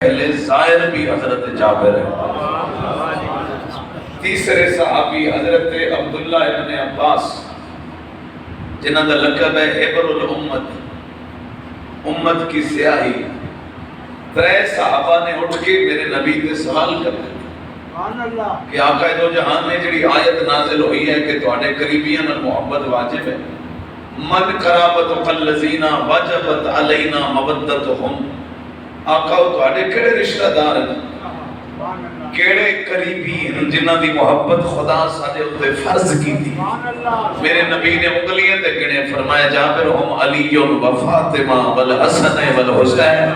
پہلے زائر بھی حضرت جابر ہے، تیسرے صحابی حضرت عبداللہ ابن عباس جنہاں دا لقب ہے حبر الامت، امت کی سیاہی۔ ترے صحابہ نے اٹھ کے میرے نبی سے سوال کرتے کہ آقا دو جہان میں جڑی آیت نازل ہوئی ہے کہ تواڈے قریبیاں نال محبت واجب ہے، من قرابت الذین وجبت علینا مودتہم، آقا تواڈے کیڑے رشتہ دار ہیں، کیڑے قریبی ہیں جنہاں دی محبت خدا ساڈے اوتے فرض کی تھی؟ میرے نبی نے انگلیاں تے گنے، فرمایا جابر ہم علی و فاطمہ والحسن والحسین۔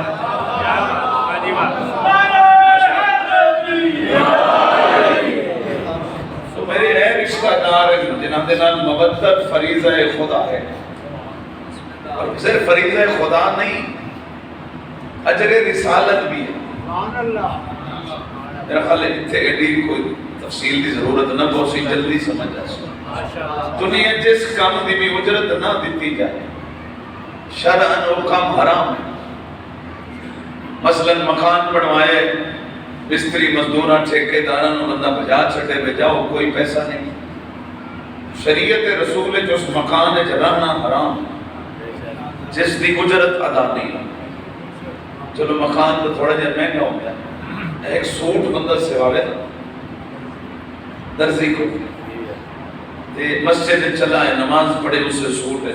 تو میرے اے رشتہ دار جنہاں دے نال مودت فریضہ خدا ہے، اور صرف فریضہ خدا نہیں، اجر رسالت بھی ہے۔ میرا خیال ہے اتنے ایڈی کوئی تفصیل دی ضرورت نہ بہت جلدی سمجھ آ سکتا۔ دنیا جس کام دی بھی اجرت نہ دیتی جائے شرعاً وہ کام حرام ہے۔ مثلا مکان بنوائے، مستری مزدوراں ٹھیکیداراں نوں بندہ بجا چھٹے بجاؤ کوئی پیسہ نہیں، شریعت رسول جو اس مکان ہے رہنا حرام جس دی اجرت ادا نہیں ہے۔ چلو مکان تو تھوڑا جہا مہنگا ہوتا ہے، ایک سوٹ بندہ سواوے درزی کو مسجد چلا ہے، نماز پڑھے اسے سوٹ ہے،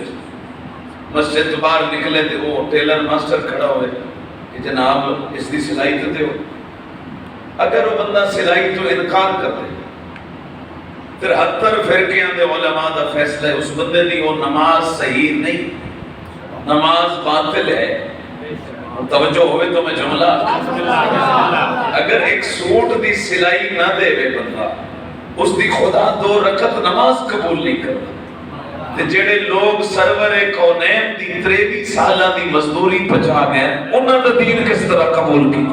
مسجد تو باہر نکلے تھے وہ ٹیلر ماسٹر کھڑا ہوئے کہ جناب اس دی سلائی تو دے ہو۔ اگر وہ بندہ سلائی تو انکار کر دے، پھر 70 فرقیاں دے علماء دا فیصلہ ہے اس بندے دی وہ نماز صحیح نہیں، نماز باطل ہے۔ توجہ ہوئے تو میں جملہ، اگر ایک سوٹ دی سلائی نہ دے وے بندہ، اس دی خدا 2 رکعت نماز قبول نہیں کرتا۔ تے جڑے لوگ سرور کونین دی 23 سالہ دی مزدوری پچا گئے انہاں دا دین کس طرح قبول کی؟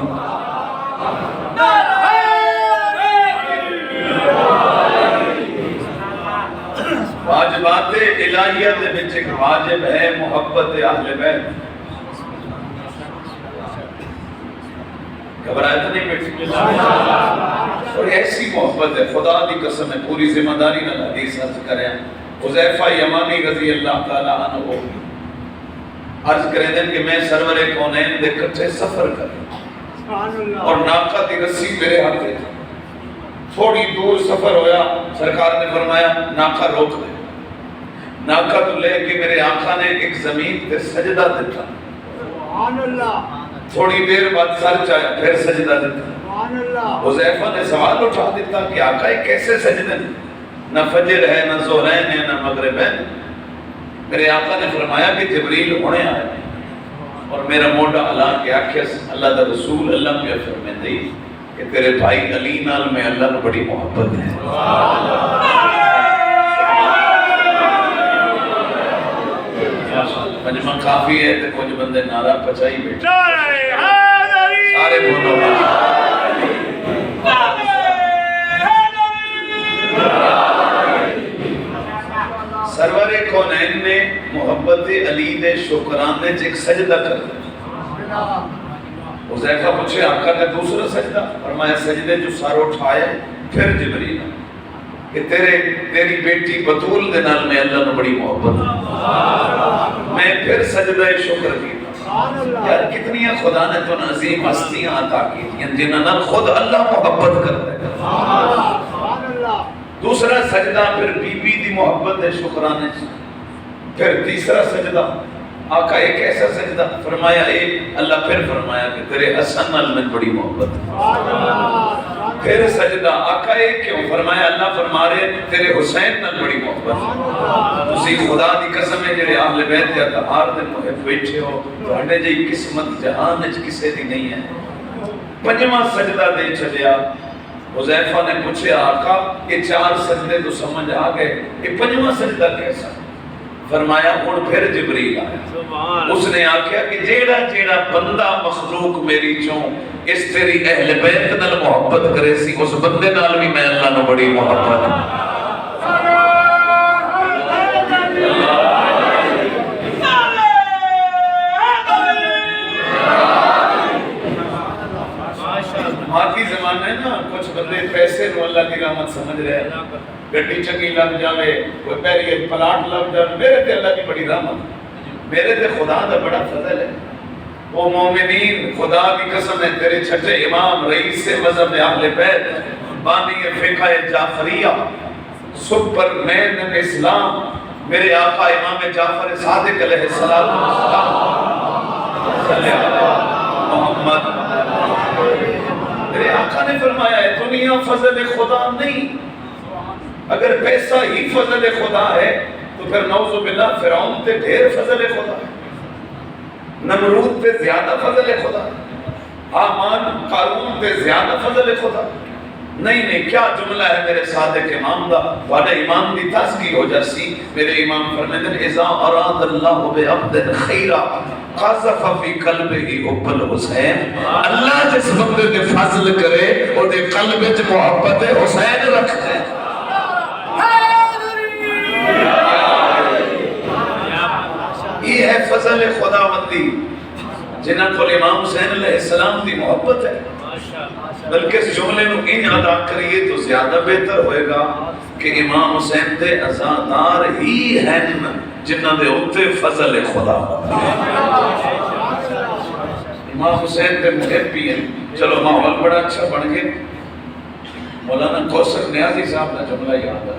واجبات الہیہ دے وچ ایک واجب ہے محبت اہل بیت۔ گھبرائے تو نہیں بیٹھی؟ اور ایسی محبت ہے، خدا دی قسم ہے، پوری ذمہ داری نہ حدیث عرض کریں۔ حذیفہ یمانی رضی اللہ تعالیٰ عنہ عرض کریں دیں کہ میں سرور کونین دے کٹھے سفر کریں اور ناقہ دی رسی میرے ہاتھ ہے، تھوڑی دور سفر ہویا، سرکار نے فرمایا ناقہ روک دے۔ ناقہ تو لے کے میرے آقا نے ایک زمین تے سجدہ دیتا، تھوڑی دیر بعد سر چاہیا پھر سجدہ دیتا۔ حذیفہ نے سوال اٹھا دیتا کہ آقا یہ کیسے سجدے؟ نہ فجر ہے، نہ ظہرین ہے، نہ مغرب ہے۔ میرے آقا نے فرمایا کہ جبریل ہونے آئے اور میرا موڈا اللہ کے آکھیس اللہ دا رسول اللہ پہ فرمائے دی کہ تیرے بھائی علی نال میں اللہ نے بڑی محبت ہے۔ مجمع کافی ہے تو کچھ بندے نعرہ پچائی بیٹھے، سارے بولو سرور کونین نے محبت علی دے شکرانے ایک سجدہ کر دیا۔ حذیفہ پوچھے آقا نے دوسرا سجدہ؟ فرمایا سجدے جو سر اٹھائے پھر جبریل کہ تیری بیٹی بطول دے نال میں اللہ نے بڑی محبت ہے۔ میں پھر سجدہ شکر کیا۔ یار کتنی خدا نے تو عظیم ہستیاں عطا کی تھیں جنہاں خود اللہ محبت کرتا ہے۔ دوسرا سجدہ پھر بی بی دی محبت ہے شکرانے سے، پھر تیسرا سجدہ آقا ایک ایسا سجدہ فرمایا ایک اللہ پھر فرمایا کہ تیرے حسن نال میں بڑی محبت ہے، پھر سجدہ آقا ایک کیوں فرمایا اللہ فرما رہے تیرے حسین نال بڑی محبت ہے۔ تسی خدا دی قسم ہے جڑے اہل بیت یا تہار دے محب بیٹھے ہو تواڈے جی قسمت جہان وچ کسے دی نہیں ہے۔ پنجواں سجدہ دے چھڈیا۔ حذیفہ نے پوچھا آقا یہ 4 سجدے تو سمجھ آ گئے، یہ پنجواں سجدہ کیسا؟ فرمایا ہن پھر جبریل آیا، اس نے آکھیا کہ جیڑا جیڑا بندہ مخلوق میری چوں اس تیری اہل بیت نال محبت کرے سی اس بندے نال بھی میں اللہ نو بڑی محبت ہے۔ بندے پیسے نو اللہ کی رحمت سمجھ رہے ہیں، گڈی چنگی لگ جاوے، کوئی پیری پلاٹ لگ جاوے، میرے تے اللہ کی بڑی رحمت، میرے تے خدا دا بڑا فضل ہے۔ او مومنین، خدا کی قسم ہے، تیرے چھٹے امام رئیس مذہب اہل بیت بانی فقہ جعفریہ سپر مین اسلام میرے آقا امام جعفر صادق علیہ السلام صلی اللہ محمد، میرے آقا نے فرمایا ہے دنیا فضل خدا نہیں، اگر پیسہ ہی فضل خدا ہے تو پھر نعوذ باللہ فرعون تے ڈھیر فضل خدا ہے، نمرود تے زیادہ فضل خدا، حامان قارون تے زیادہ فضل خدا۔ نہیں نہیں، کیا جملہ ہے میرے صادق امام دا، والا امام دی تازگی ہو جاسی۔ میرے امام فرمائے دن اذا اراد اللہ بعبد خیرہ قذف فی قلبہ حب الحسین، اللہ جس بندے دے فضل کرے اور دے قلب وچ محبت حسین رکھ دے۔ یہ ہے فضل خداوندی، جنہاں کو امام حسین علیہ السلام دی محبت ہے۔ بلکہ اس جملے نو ان ادا کریے تو زیادہ بہتر ہوئے گا کہ امام حسین دے عزادار ہی ہیں جنہاں دے اتے فضل خدا، امام حسین دے محبی ہیں۔ چلو ماحول بڑا اچھا بن گئے۔ مولانا کوثر نیازی صاحب کا جملہ یاد ہے،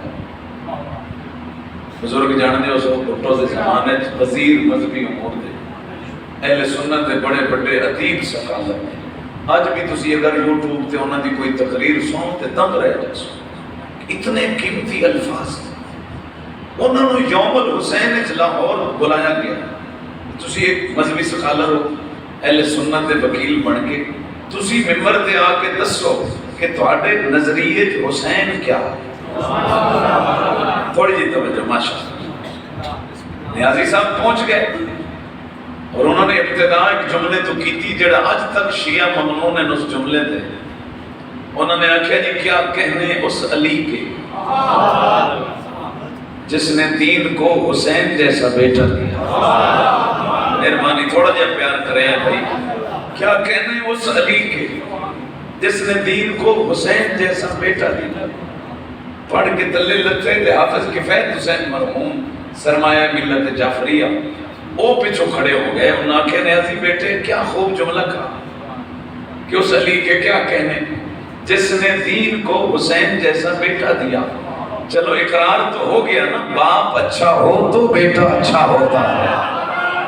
بزرگ جاننے اس بھٹو دے زمانے وزیر مذہبی امور دے، اہل سنت دے بڑے بڑے ادیب سکالر، آج بھی تسی اگر یوٹیوب تے انہاں دی کوئی تقریر سنو تے دم رہ جاسو، اتنے قیمتی الفاظ۔ انہوں نے یوم الحسین وچ لاہور بلایا گیا، تسی ایک مذہبی سکالر ہو، اہل سنت دے وکیل بن کے تسی ممبر تے آ کے دسو کہ تہاڈے نظریے حسین کیا ہے۔ تھوڑی جی توجہ ماشاءاللہ، نیازی صاحب پہنچ گئے اور انہوں نے ابتدا ایک جملے تو کی تھی جڑا آج تک شیعہ ممنون ہیں اس جملے تھے۔ انہوں نے آکھیا جی کیا کہنے اس علی کے جس نے دین کو حسین جیسا بیٹا دیا۔ مہربانی تھوڑا جا پیار کریں بھائی، کیا کہنے اس علی کے جس نے دین کو حسین جیسا بیٹا دیا۔ پڑھ کے تلے لچے تھے حافظ کفایت حسین مرحوم سرمایہ ملت جعفریہ، وہ پیچھو کھڑے ہو گئے، انہوں نے کہا نیازی بیٹے کیا خوب جملہ کہا کہ اس علی کے کیا کہنے جس نے دین کو حسین جیسا بیٹا دیا۔ چلو اقرار تو ہو گیا نا، باپ اچھا ہو تو بیٹا اچھا ہوتا ہے،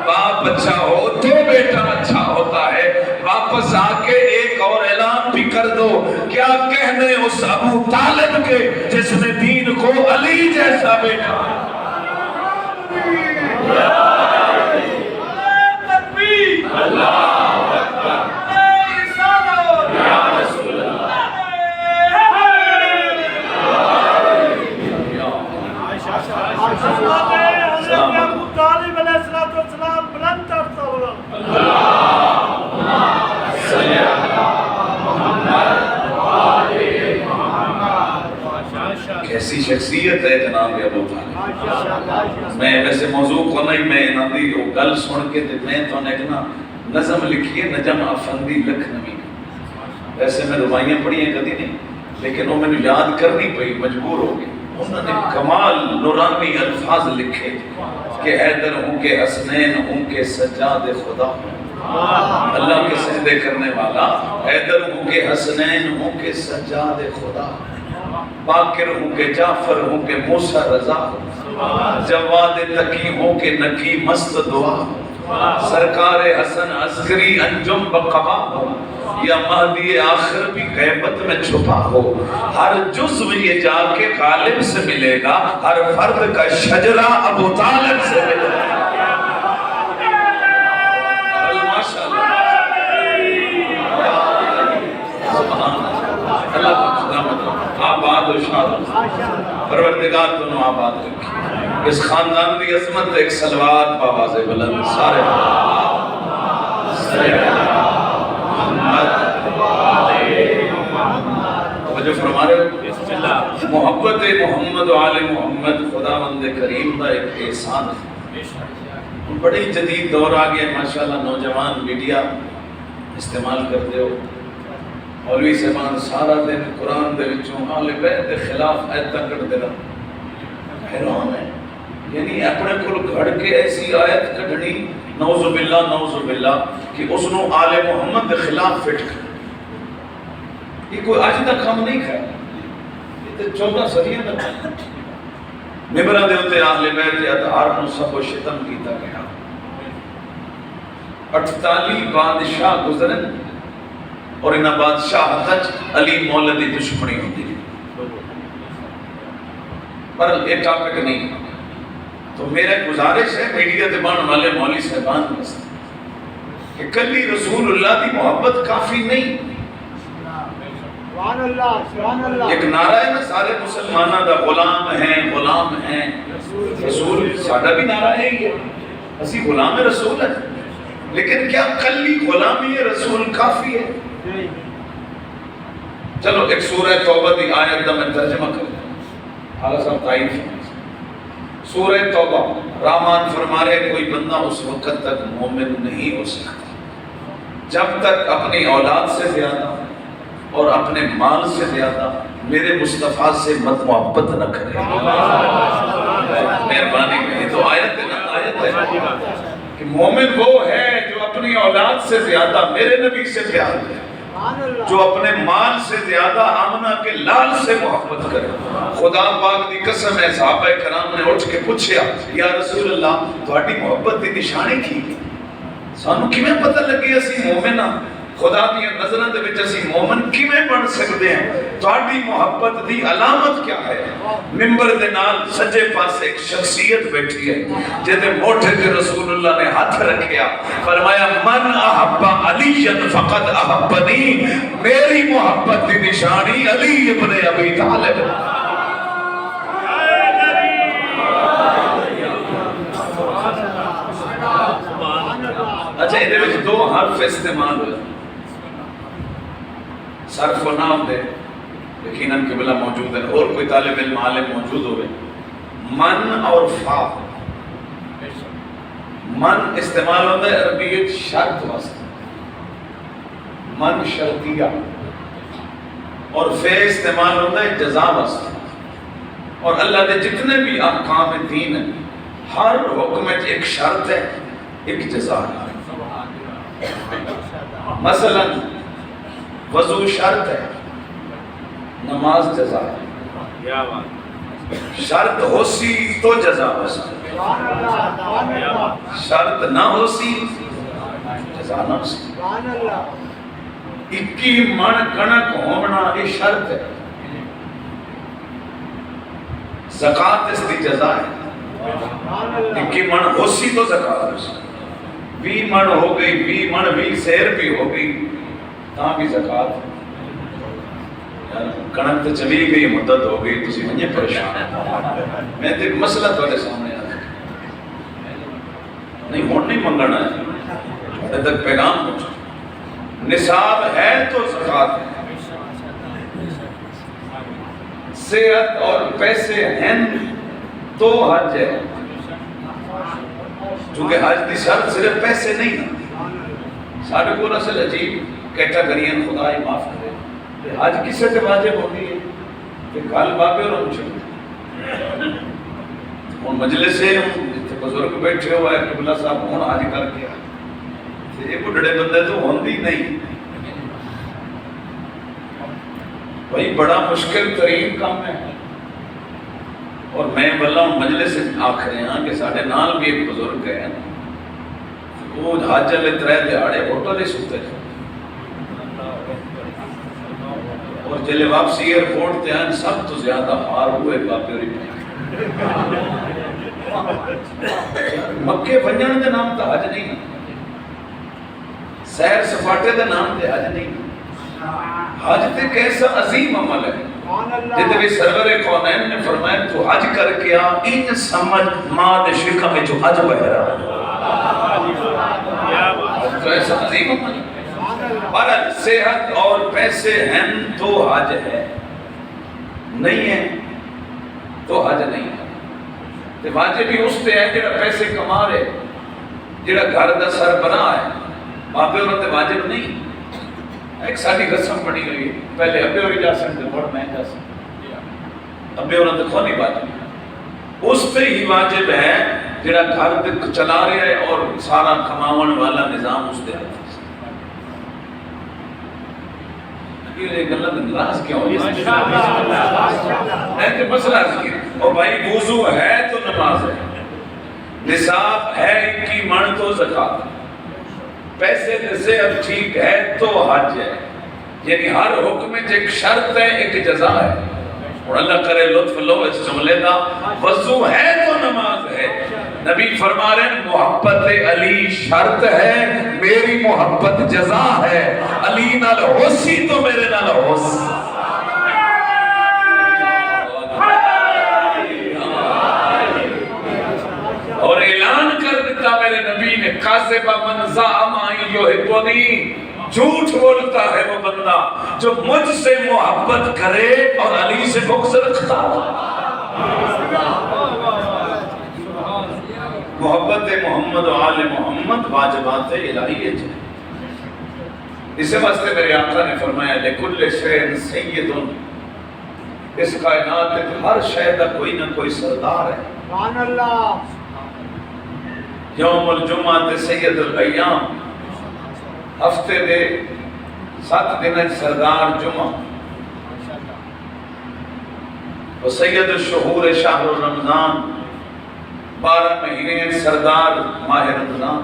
باپ اچھا ہو تو بیٹا اچھا ہوتا ہے۔ واپس آ کے ایک اور اعلان بھی کر دو، کیا کہنے اس ابو طالب کے جس نے دین کو علی جیسا بیٹا۔ کیسی شخصیت ہے جناب ابو طالب۔ میں ویسے موضوع کو نہیں، میں انہاں دی وہ گل سن کے تے میں تو ایک نا نظم لکھی ہے نجم افندی لکھنوی، ویسے میں روایاں پڑھی ہیں کدی نہیں، لیکن وہ میں نے یاد کرنی پئی، مجبور ہو گئی۔ انہوں نے کمال نورانی الفاظ لکھے کہ حیدر ہوں کہ حسنین ہوں کہ سجاد خدا ہوں، اللہ کے سجدے کرنے والا، حیدر ہوں کہ حسنین ہوں کہ سجاد خدا، باقر ہوں کہ جعفر ہوں کہ موسیٰ رضا ہوں، جواد تقی ہوں کہ نکی مست دعا ہوں، سرکار حسن عسکری انجم بقبا ہو، یا مہدی آخر بھی غیبت میں چھپا ہو، ہر جزو یہ جا کے غالب سے ملے گا، ہر فرد کا شجرہ ابو طالب سے ملے گا۔ آباد و شاد پروردگار تنو آباد رکھی، اس خاندان کی عظمت ایک سلوات باواز بلند سارے جو فرما رہے ہو محبت محمد و آل محمد خداوند کریم دا ایک احسان ہے۔ بڑی جدید دور آگئے ماشاءاللہ، نوجوان میڈیا استعمال کرتے ہو، مولوی صاحبان سارا دن قرآن دے وچوں اہل بیت دے خلاف آیتاں کڈھدے رہن. حیران ہے یعنی اپنے کول گھڑ کے ایسی آیت کڈھنی نعوذ باللہ کہ اس نو آل محمد دے خلاف فٹ کر. یہ کوئی آج تک کام نہیں کھایا، یہ تو 14 صدیاں تک ممبراں دے اوتے اہل بیت اطہار نو سب و شتم کیتا گیا. 48 بادشاہ گزرن اور انہاں بادشاہ تک علی مولا دی دشمنی ہوندی ہے. پر یہ ٹاپک نہیں. تو میرا گزارش ہے میڈیا تے بان والے مولوی صاحبان واسطے کہ کلی رسول اللہ دی محبت کافی نہیں. ایک نعرہ ہے نا سارے مسلمانوں دا غلام ہیں رسول. ساڈا بھی نعرہ ہے ہی ہے، اسی غلام رسول ہے. لیکن کیا کلی غلامی رسول کافی ہے؟ چلو ایک سورہ توبہ دی آیت دا میں ترجمہ کر دوں. حالا صاحب تعریف سورہ توبہ رحمان فرما رہے کوئی بندہ اس وقت تک مومن نہیں ہو سکتا جب تک اپنی اولاد سے زیادہ اور اپنے مال سے زیادہ میرے مصطفیٰ سے مت محبت نہ کرے. مہربانی میں تو آیت ہے کہ مومن وہ ہے جو اپنی اولاد سے زیادہ میرے نبی سے پیار کرے، جو اپنے مال سے زیادہ آمنہ کے لال سے محبت کرے. خدا پاک دی قسم ہے صحابہ کرام نے اٹھ کے پوچھیا یا رسول اللہ تہاڈی محبت دی نشانی کی سانو کیویں پتہ لگے اسی مومن ہاں؟ خدا دی نظراں دے وچ اسی مومن کیویں بن سکدے ہیں؟ تہاڈی محبت دی علامت کیا ہے؟ منبر دے نال سجے پاسے ایک شخصیت بیٹھی ہے جے موٹھے تے رسول اللہ نے ہاتھ رکھیا، فرمایا من احب علی فقد احبنی، میری محبت دی نشانی علی ابن ابی طالب. اچھا یہ وچ دو حرف استعمال ہوئے صرف و نام دے، یقیناً قبلہ موجود ہے اور کوئی طالب علم عالم موجود ہوئے. من اور فا. من استعمال ہوتا ہے عربیت شرط واسطے، من شرطیہ، اور فے استعمال ہوتا ہے جزا واسطے. اور اللہ دے جتنے بھی احکام دین ہیں ہر حکم میں ایک شرط ہے ایک جزا ہے. مثلا وضو شرط ہے، نماز جزا ہے. شرط ہو سی تو جزا ہو سی، شرط نہ ہو سی جزا نہ ہو سی. 21 من کنک ہونا یہ شرط ہے، زکاة اس دی جزا ہے. 21 من ہو سی تو زکاة ہو سی. 20 من ہو گئی، 20 من 20 سیر بھی ہو گئی تاں بھی زکاة. کنک تو چلی گئی، مدت ہو گئی، تسی منجے پریشان. میں تے مسئلہ تھوڑے سامنے آتا نہیں ہون نہیں منگنا ہے تک پیغام پہنچا. نصاب ہے تو زکاة ہے، صحت اور پیسے ہیں تو حج ہے. چونکہ حج کی شرط صرف پیسے نہیں. ساڑھے کو اصل عجیب کیٹاگریاں خدا ہی معاف کرے. حج کسے تے واجب ہوتی ہے کہ گل بابے اور چڑھ ہوں مجلس سے بزرگ بیٹھے ہوا ہے قبلہ صاحب ہوں حج کر کے یہ بڑھڑے بندے تو ہوندی نہیں. بھائی بڑا مشکل ترین کام ہے. اور میں بلا مجلس آکھ رہے ہیں کہ ساڑھے نال بھی ایک بزرگ ہے وہ حج والے 3 دہاڑے ہوٹل ہی سوتے تھے اور جلے واپسی ایئرپورٹ تے ہیں سب تو زیادہ ہار ہوئے بابے ہوئی مکے ونجن دے نام تے حج نہیں، سیر سپاٹے دے نام تے حج نہیں. حج تے کیسا عظیم عمل ہے جتے بھی سرور کونین نے فرمایا تو حج کر کے آ ان سمجھ ماں دے شکا میں جو حج بہ رہا تو ایسا عظیم عمل. پر صحت اور پیسے ہیں تو حج ہے، نہیں ہے تو حج نہیں ہے. تے واجب بھی اس تے ہے جڑا پیسے کما رہے، جڑا گھر دا سربراہ ہے. بابے اور تے واجب نہیں. ایک ساری رسم بنی ہوئی پہلے ابے ہوئی جا سکتے بڑھ میں جا سکتے ابے ہونا تو کھو نہیں بات اس پہ ہی واجب ہے جڑا گھر چلا رہا ہے اور سارا کماون والا نظام اس دے ہاتھ یہ غلط انداز کیوں ہے کہ مسئلہ ذکر اور بھائی وضو ہے تو نماز ہے نصاب ہے ان کی من تو زکات پیسے سے اب ٹھیک ہے تو حج ہے یعنی ہر حکم میں ایک شرط ہے ایک جزا ہے اور اللہ کرے لطف لو اس جملے دا وضو ہے تو نماز ہے نبی فرما رہے ہیں محبت علی شرط ہے میری محبت جزا ہے علی نال ہوسی تو میرے نال ہوس اور اعلان کر دیتا میرے نبی نے کاذب من زعم یحبنی جھوٹ بولتا ہے وہ بندہ جو مجھ سے محبت کرے اور علی سے بغض رکھتا محبت محمد و آل محمد واجبات الہیت ہے اسے واسطے میرے آقا نے فرمایا لکل شیء سید اس کائنات میں ہر شے کا کوئی نہ کوئی سردار ہے سبحان اللہ یوم الجمعہ سید الایام ہفتے دے 7 دن سردار جمعہ و سید الشہور شہر رمضان 12 مہینے سردار ماہ رمضان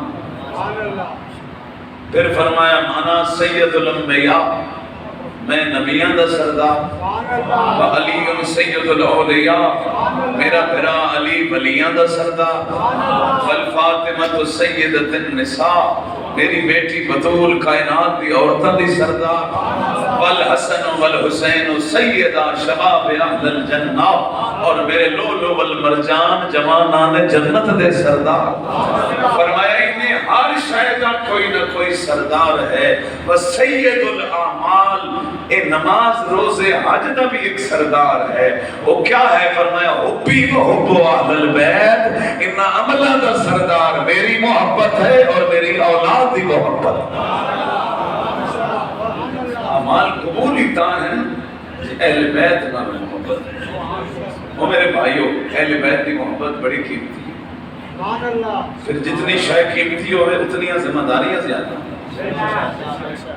پھر فرمایا مانا سید الانبیاء میں نبیاں دا سردار و علی سید الاولیاء میرا بھرا علی ولیاں دا سردار والفاطمہ سیدت النساء میری بیٹی بطول کائنات دی عورتہ دی سردار والحسن والحسین سیدہ شباب اہل الجنہ اور میرے لولو والمرجان جوانان جنت دے سردار فرمایا انہیں ہر شاہدہ کوئی نہ کوئی سردار ہے وسید الاعمال اے نماز روزے حج دا بھی ایک سردار ہے وہ کیا ہے فرمایا حبی و حب اہل البیت ان عملہ دا سردار میری محبت ہے اور میری اولاد دی محبت اعمال قبول ہی تا ہیں اہل بیت نہ محبت وہ میرے بھائیو اہل بیت دی محبت بڑی قیمتی ہے پھر جتنی شے قیمتی ہوئے اتنی ذمہ داریاں زیادہ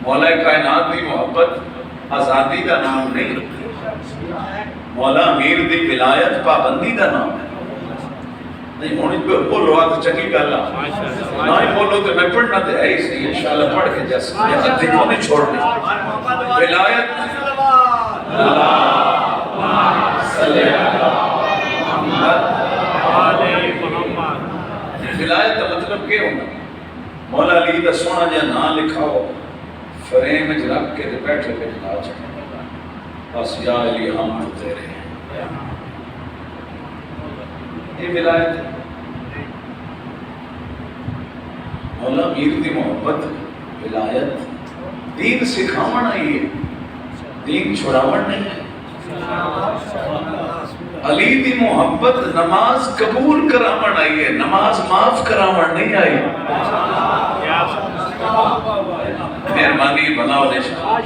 مولا کائنات دی محبت آزادی کا نام نہیں مولا امیر دی ولایت پابندی کا نام ہے نہیں ہونی پہ بولو آتا چکی گا اللہ نہیں بولو تو میں پڑھنا تو ہے ہی صحیح انشاءاللہ پڑھ کے جیسا یہ حد کو نہیں چھوڑنی ولایت صلی ولایت کا مطلب کیا ہونا مولا علی دا سونا جہاں نام لکھا ہو فریم میں رکھ کے بیٹھے پہ جلا چکے بس یا علی ہم ہوتے رہے یہ ولایت ہے مولا امیر دی محبت ولایت دین سکھاون آئی ہے دین چھڑاون نہیں ہے علی دی محبت نماز قبول کراون آئی ہے نماز معاف کراون نہیں آئی مہربانی بناؤ نشا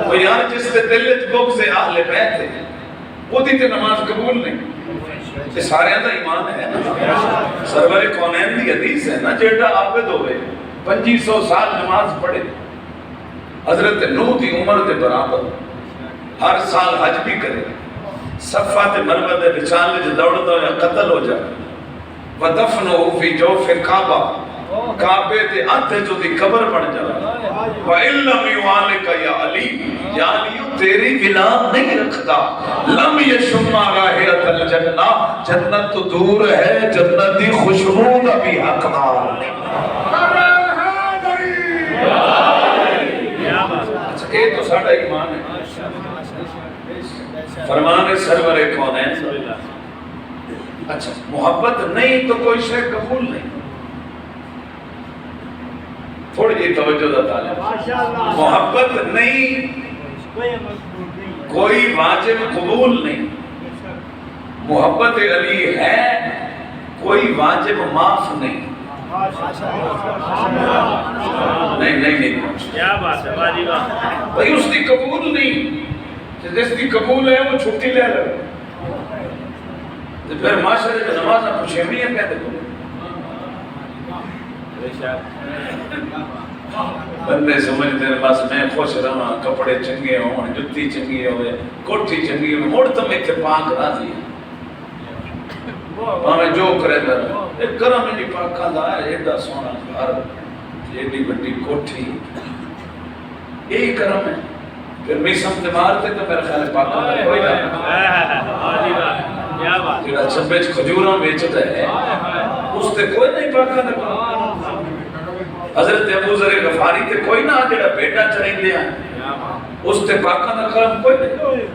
وہ یار جس سے دل بغض اہل بیت ہے وہ دی تے نماز قبول نہیں یہ سارے دا ایمان ہے نا سرور کونین دی حدیث ہے نا جیڑا عابد ہوئے 2500 سال نماز پڑھے حضرت نوح دی عمر دے برابر ہر سال حج بھی کرے صفات مروہ دے بچان لے دوڑ دو یا قتل ہو جائے ودفنو فی جوف کعبہ کعبے دے آتے جو دی قبر بڑھ جائے وَإِلَّمْ يُعَالِكَ يَا عَلِي یا علیو تیری ولاد نہیں رکھتا لم یشمع رائحۃ الجنہ جنت تو دور ہے جنت دی خوشبو کا بھی حقدار نہیں اچھا یہ تو ساڑھا ایمان ہے فرمان سرور کونین اچھا محبت نہیں تو کوئی شے قبول نہیں تھوڑی جی توجہ دا طالب محبت نہیں کوئی واجب قبول نہیں محبت علی ہے کوئی واجب معاف نہیں نہیں نہیں نہیں پہنچتے. کیا بات ہے واہ جی واہ. بھائی اس کی قبول نہیں، جس کی قبول ہے وہ چھٹی لے لے. تو پھر معاشرے میں نماز نہ پوچھے نہیں ہے کہتے کو بندے سمجھتے ہیں بس میں خوش رہا، کپڑے چنگے ہوں، جتی چنگی ہوئے، کوٹھی چنگی ہوئے، مڑ تو میں اتفاق راضی ہے. میں جو کرے گا ایک کرم ہے جی پاکاں دا ایڈا سونا گھر، ایڈی بڑی کوٹھی، یہی کرم ہے. پھر میں سمجھ مارتے تو میرا خیال ہے پاکاں دا کوئی نہ. جڑا چبے چ کھجوراں بیچتا ہے اس تے کوئی نہیں پاکاں دا کرم. حضرت ابو ذر غفاری تے کوئی نہ جڑا بیٹا چریندے ہیں اس تے پاکاں دا کرم کوئی نہیں.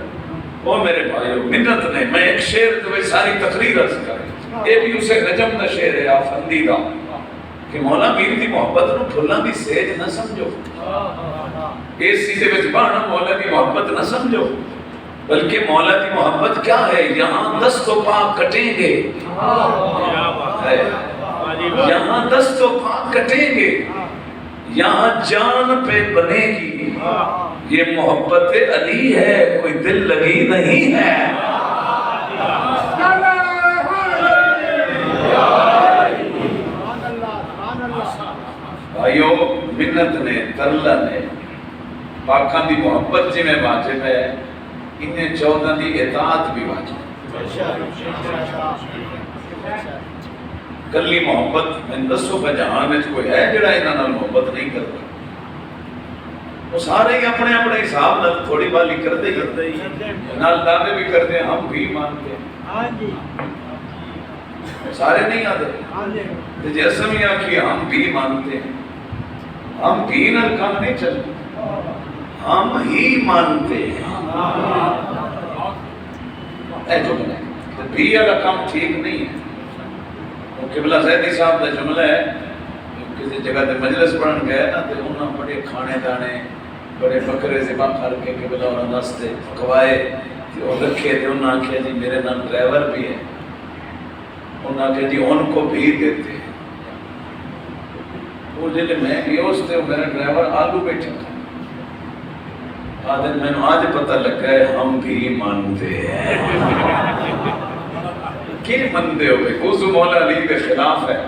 وہ میرے بھائیو منت نہیں. میں ایک شعر تو ساری تقریر عرض کر، یہ بھی اسے نجم دا شعر ہے آفندی دا کہ مولا میر دی محبت نو پھلاں دی سیج نہ سمجھو، اس چیز وچ بہنا مولا دی محبت نہ سمجھو، بلکہ مولا دی محبت کیا ہے؟ یہاں دست و پا کٹیں گے، یہاں دست و پا کٹیں گے، یہاں جان پہ بنے گی. یہ محبت علی ہے، کوئی دل لگی نہیں ہے. بھائیو منت نے ترلا نے پاکاں دی محبت جی میں واجب ہے، انہیں 14 دی اطاعت بھی واجب ہے. کلی محبت میں دسو پہ جہان میں کوئی ہے جڑا انہاں نال محبت نہیں کرتا. وہ سارے ہی اپنے اپنے حساب نال تھوڑی بالی کرتے ہی نال دعوے بھی کرتے ہیں ہم بھی مانتے ہیں. سارے نہیں آتے جیسے بھی آکھی ہم بھی مانتے ہیں، ہم بھی نال کام نہیں چلتے، ہم ہی مانتے ہیں. اے جملہ ہے بھی والا کام ٹھیک نہیں ہے. قبلہ زیدی صاحب کا جملہ ہے، کسی جگہ تے مجلس پڑھن گئے نا تے انہاں بڑے کھانے دانے بڑے بکرے ذبح کر کے قبلہ اور نستے پکوائے تے وہ رکھے تے انہاں کہا جی میرے نام ڈرائیور بھی ہے، انہاں کہا جی ان کو بھی دیتے ہیں. وہ جلے میں بھی اس تے میرا ڈرائیور آلو بیٹھا تھا. آدھے میں نے آج پتہ لگا ہے ہم بھی مانتے ہیں. کی مندے ہو گئے؟ وضو مولا علی کے خلاف ہے،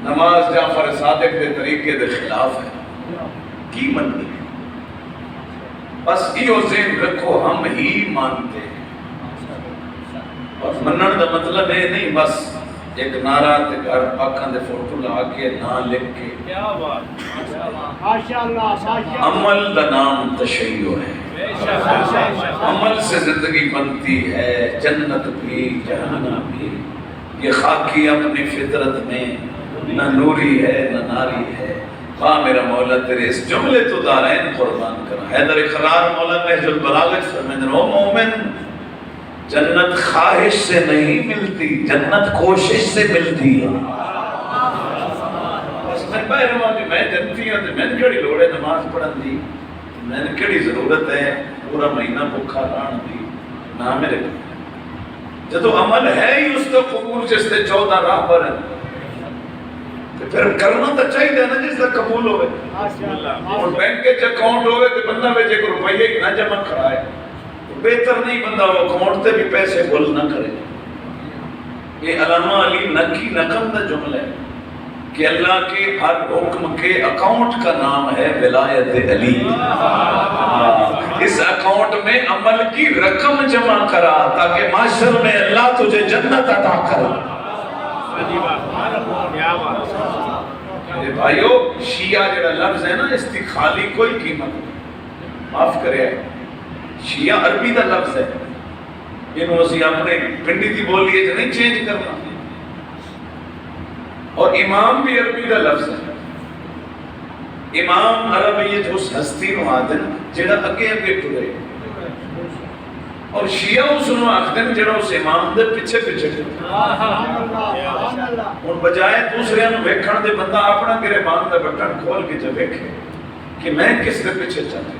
نماز جعفر صادق کے طریقے کے خلاف ہے. کی مندے؟ بس یہ ذہن رکھو ہم ہی مانتے ہیں. اور منن کا مطلب ہے نہیں بس ایک نعرہ تے گھر پاکاں دے فوٹو لا کے نہ لکھ کے. کیا بات، عمل دا نام تشیع ہے. عمل سے زندگی بنتی ہے، جنت بھی جہنم بھی. یہ خاکی اپنی فطرت میں نہ نوری ہے نہ ناری ہے. ہاں میرا مولا تیرے اس جملے تو دارین قربان کرا. حیدر اقرار مولا نہج البلاغہ فرمائے او مومن جنت خواہش سے نہیں ملتی، جنت کوشش سے ملتی ہے. بس میں باہر ہوں کہ میں جنتی ہوں تو میں نے کیڑی لوڑ ہے نماز پڑھن دی، میں نے کیڑی ضرورت ہے پورا مہینہ بھوکا رہن دی. نہ میرے جدو عمل ہے ہی اس کا قبول جس سے 14 راہ پر ہے تو پھر کرنا تو چاہیے نا جس کا قبول ہوئے. اور بینک کے اکاؤنٹ ہوئے تو بندہ میں ایک روپیے نہ جمع کرائے بہتر نہیں بندہ وہ اکاؤنٹ تے بھی پیسے بول نہ کرے. یہ علامہ علی نقی نقم کا جملہ ہے کہ اللہ کے ہر حکم کے اکاؤنٹ کا نام ہے ولایت علی. اس اکاؤنٹ میں عمل کی رقم جمع کرا تاکہ معاشر میں اللہ تجھے جنت عطا کرے. بھائیو شیعہ جڑا لفظ ہے نا اس کی خالی کوئی قیمت نہیں. معاف کرے شیعہ عربی کا لفظ ہے، انہوں اسی اپنے پنڈی کی بولیے جو نہیں چینج کرنا. اور امام بھی عربی کا لفظ ہے. امام عربی اس ہستی نو آدن جڑا اگے اگے ٹرے، اور شیعہ اس نو آدن جڑا اس امام دے پیچھے پیچھے ٹرے. اور بجائے دوسرے نو ویکھن دے بندہ اپنا گریبان دا بٹن کھول کے جو ویکھے کہ میں کس دے پیچھے چل رہا.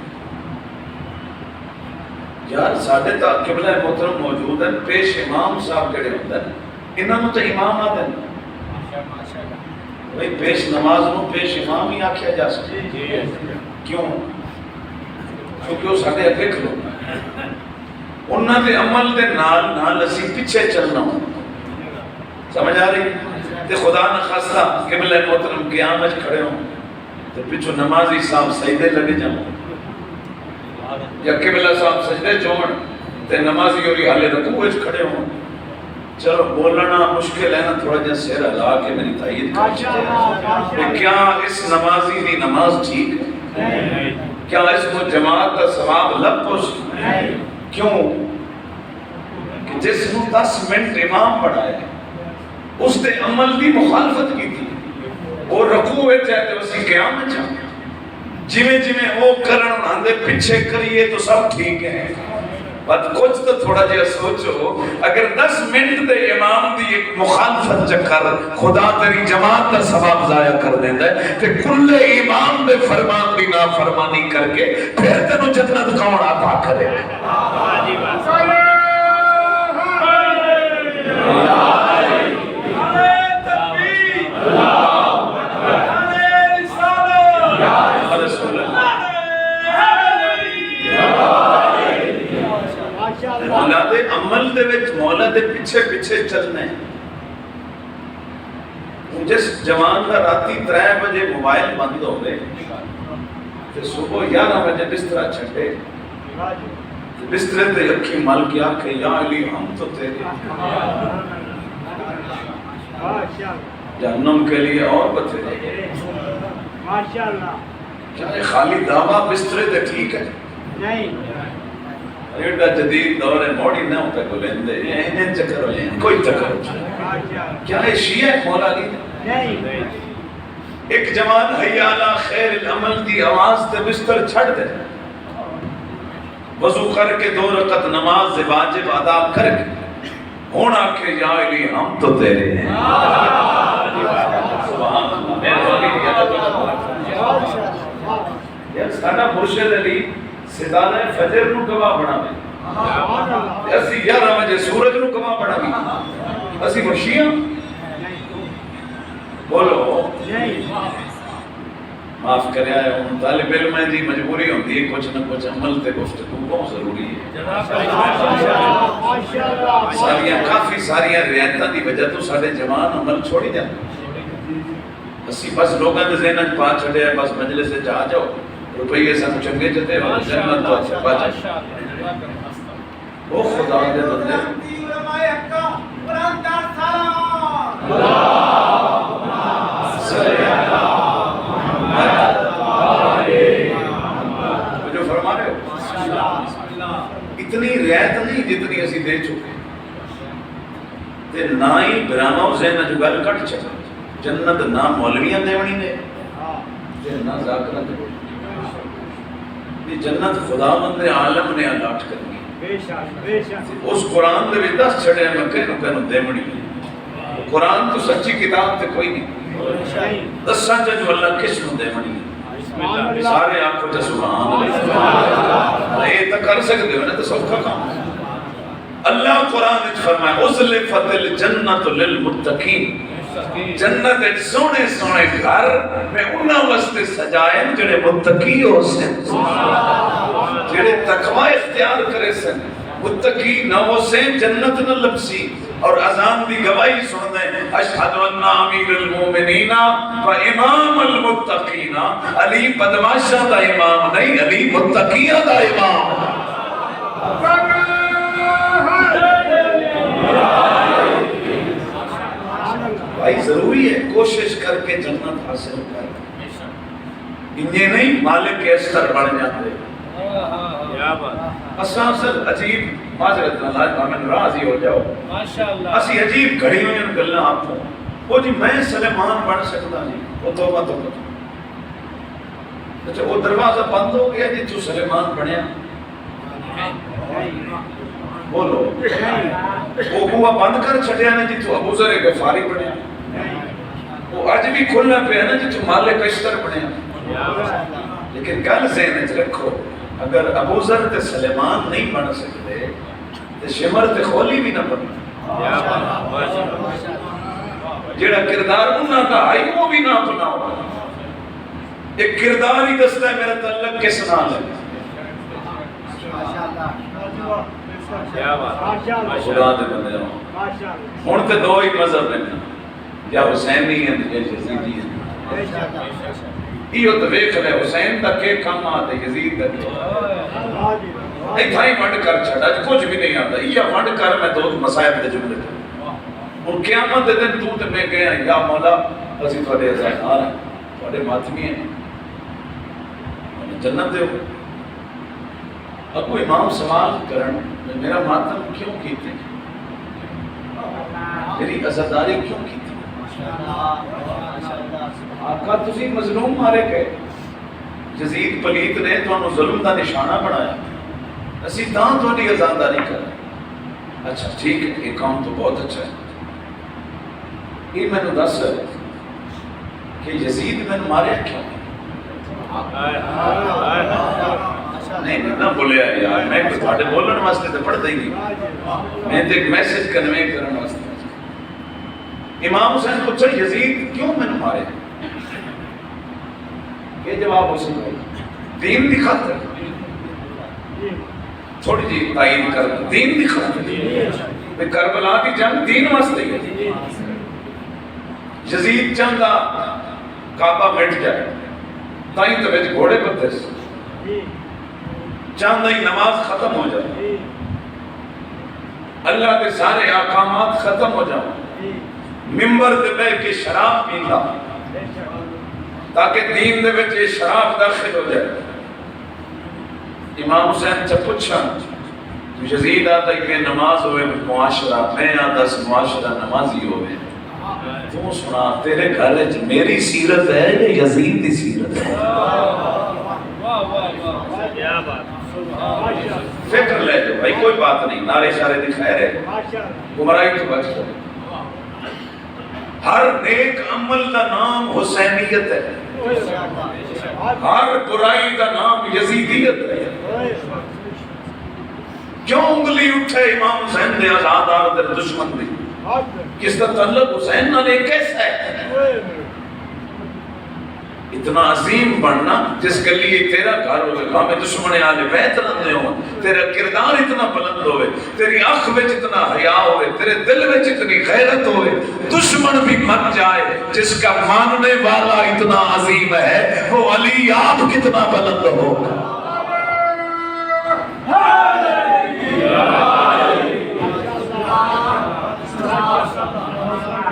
یار ساڑھے تا قبلہ محترم موجود ہیں، پیش امام صاحب جڑے ہوتے ہیں انہوں نے تو امام آتے ہیں. بھئی پیش نماز نو پیش امام ہی آکھیا جا سکے. کیوں؟ کیونکہ وہ ساڈے اگے کھلو انہاں دے عمل دے نال اسی پیچھے چلنا ہوں. سمجھ آ رہی؟ تے خدا نہ خاصہ قبلہ محترم قیامت کھڑے ہوں تے پیچھو نمازی صاحب سجدے لگے جاؤں یا قبلہ صاحب سجدے چون تے نمازی ہوری حالے رکوع وچ کھڑے ہوں. چلو بولنا مشکل ہے نا، تھوڑا جہا سر ہلا کے میری تائید کر. کیا اس نمازی کی نماز ٹھیک ہے؟ کیا اس کو جماعت کا ثواب لب پہنچ؟ کیوں کہ جس نے 10 منٹ امام پڑھائے اس نے عمل دی مخالفت کی تھی. وہ رکوع وچ ہے تے اسی قیام وچ جویں جویں وہ کرن آندے پیچھے کریے تو سب ٹھیک ہے. بات کچھ تو تھوڑا جہا سوچو، اگر 10 منٹ دے امام دی ایک مخالفت چکر خدا تیری جماعت کا ثواب ضائع کر دیندا ہے تے کل امام دے فرمان دی نافرمانی کر کے پھر تینوں جنت کون عطا کرے؟ مولا دے عمل دے وچ مولا دے پیچھے پیچھے چلنے. جس جوان کا راتی 3 بجے موبائل بند ہو گئے تے صبح 11 بجے بستر چھڈے بستر تے اکھی مل کے آکھے یا علی ہم تو تیرے جہنم کے لیے اور بتیرے. ماشاءاللہ. کیا یہ خالی دعویٰ بستر تے ٹھیک ہے؟ نہیں. ایڈا جدید دور ہے، موڑی نہ ہوتا کو لیندے انہیں چکر ہو جائیں کوئی چکر ہو جائیں. کیا یہ شیعہ مولا علی؟ نہیں. ایک جوان حی علی خیر العمل دی آواز تے بستر چھڑ دے، وضو کر کے 2 رکعت نماز واجب ادا کر کے ہون آکھے یا علی ہم تو تیرے ہیں. سبحان اللہ. یار ساڈا مرشد علی ستارہ فجر نو گواہ بناوے، اسی 11 بجے سورج نو گواہ بناوے، اسی مشیاں بولو معاف کریا ہے. ہن طالب علم دی مجبوری ہوندی ہے کچھ نہ کچھ عمل تے گفتگو بہت ضروری ہے. کافی ساریاں رعایتاں دی وجہ تو سارے جوان عمل چھوڑی جاندے. اسی بس لوگاں دے ذہن وچ پا چھڈیا بس مجلس وچ آ جاؤ روپیے سن چنگے جتے ہو جنت تو اچھا باجا. او خدا دے بندے جو فرما رہے ہو اتنی رعایت نہیں جتنی اسی دے چکے تے نہ ہی برامہ ذہن جو گل کٹ چکا. جنت نہ مولویاں دیونی نے تے نہ ذاکرہ دیونی. جنت خدا مند عالم نے الاٹ کرنی. اس قرآن دے 10 چھڑے مکے نو کہنو دیمڑی. قرآن تو سچی کتاب تے کوئی نہیں. 10 جو اللہ کس نو دیمڑی. سارے آپ کو سبحان اللہ. یہ تو کر سکتے ہو نا تو سوکھا کام. اللہ قرآن نے فرمایا ازلفت الجنت للمتقین. جنت ایک سونے سونے گھر میں انہاں واسطے سجائے جڑے متقی ہو سن، جڑے تقوی اختیار کرے سن. متقی نہ ہو سن جنت نہ لبسی. اور اذان دی گواہی سن دیں اشہد ان امیر المومنین و امام المتقین. علی بدماشاں دا امام نہیں، علی متقیاں دا امام. بھائی ضروری ہے کوشش کر کے جنت حاصل کر. انہیں نہیں مالک کے استر بڑھ جاتے. اصل عجیب معذرت اللہ ہمیں راضی ہو جاؤ. اسی عجیب گھڑی ہوئی ان گلنا آپ کو وہ جی میں سلیمان بن سکتا جی وہ توبہ تو کرتا. اچھا وہ دروازہ بند ہو گیا جی تو سلیمان بنیا بولو. وہ بوا بند کر چھڑیا نا جی تو ابو ذر غفاری بنیا. وہ اج بھی کھلنا پہ نا جی تو مالک اشتر بنیا. لیکن گل ذہن وچ رکھو اگر ابو ذر تے سلیمان نہیں بن سکتے تے شمر تے خولی بھی نہ بننا. جڑا کردار انہاں کا ہے وہ بھی نہ اپناؤ. ایک کردار ہی دستا ہے میرا تعلق کس نال ہے. کیا بات خدا دے بندے ہن تے دو ہی مذہب ہیں, یا حسینی ہیں یا یزیدی ہیں. یہ تو ویکھ لے حسین دا کے کام آتے یزید دا کے ایتھا ہی ونڈ کر چھڑا کچھ بھی نہیں آتا. یہ ونڈ کر میں دو مصائب دے جملے ہن قیامت دے دن تو تے میں گیا یا مولا اسی تھوڑے عزیزار ہیں تھوڑے ماتمی ہیں جنت دے. اب کوئی امام سوال کرن میرا ماتم کیوں کیتے, میری عزاداری کیوں کیتے. آقا تسی مظلوم مارے گئے, یزید پلیت نے تو ظلم دا نشانہ بنایا, اسی تاں تھوڑی عزاداری کر رہے. اچھا ٹھیک ہے, یہ کام تو بہت اچھا ہے. یہ میں نے دس کہ یزید میں نے مارے کیوں نہیں نہ بولیا یار, میں تو تھوڑے بولن واسطے تو پڑھتا ہی نہیں, میں تو ایک میسج کنوے کرن واسطے. امام حسین پوچھا یزید کیوں میں نے مارے, یہ جواب حسین بھائی دین دی خاطر. تھوڑی جی تائید کر دین دی خاطر, کربلا دی جنگ دین واسطے ہے. یزید چاہتا کعبہ مٹ جائے تائیں تو بچ گھوڑے پتے سے, چاہتا ہی نماز ختم ہو جائے, اللہ کے سارے احکامات ختم ہو جائیں, ممبر دے بیٹھ کے شراب پیندا تاکہ دین دے وچ یہ شراب داخل ہو جائے. امام حسین سے پوچھا تو یزید آتا ہے کہ نماز ہوئے معاشرہ, میں آتا ہے معاشرہ نمازی ہوئے. تو سنا تیرے گھر میری سیرت ہے یا یزید دی سیرت ہے؟ فکر لے جو بھائی, کوئی بات نہیں, نعرے شارے دی خیر ہے, گمراہی تو بچ جائے. ہر نیک عمل دا نام حسینیت ہے, ہر برائی دا نام یزیدیت ہے. کیوں انگلی اٹھے امام حسین دے آزادار دے دشمن دی, کس کا تعلق حسین نال کیسا ہے؟ اتنا عظیم بننا جس کے لیے تیرا گھر ہوئے, ہمیں دشمن آلے بیت رہنے ہوں, تیرا کردار اتنا بلند ہوئے, تیری آنکھ میں اتنا حیا ہوئے, تیرے دل میں اتنی غیرت ہوئے, دشمن بھی مر جائے, جس کا ماننے والا اتنا عظیم ہے وہ علی آپ کتنا بلند ہوگا.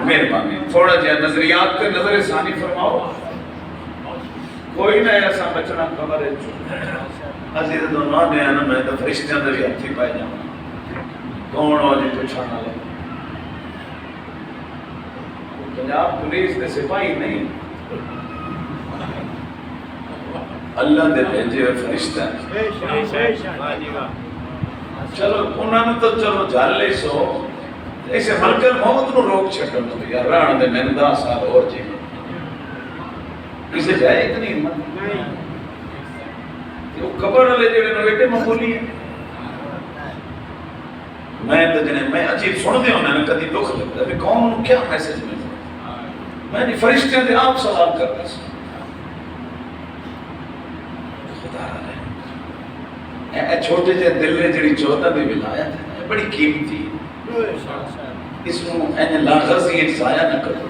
مہربانی تھوڑا جہاں نظریات کے نظر ثانی فرماؤ. کوئی نہ ایسا بچنا خبر ہے عزیز دونوں نے آنا میں تو فرشتیاں دے بھی ہتھی پائے جاؤں کون ہو جی پچھانا لے. پنجاب پولیس کے سپاہی نہیں, اللہ دے بھیجے ہوئے فرشتہ ہیں. چلو انہوں نے تو چلو جال لے سو ایسے ملکل موت نو روک چھٹن تو یا ران دے میں 10 سال اور جی کسے جائے اتنی ہمت وہ قبر والے جڑے نو بیٹے معمولی ہیں. میں تو جنے میں عجیب سن دے ہونا کدی دکھ لگتا ہے قوم نو کیا میسج ملتا. میں نے فرشتیاں دے آپ سوال کر رہا سی, خدا رہے چھوٹے جے دل نے جڑی 14 دی ولایت ہے بڑی قیمتی ہے, اس کو این لاغزی ایک ضائع نہ کرو,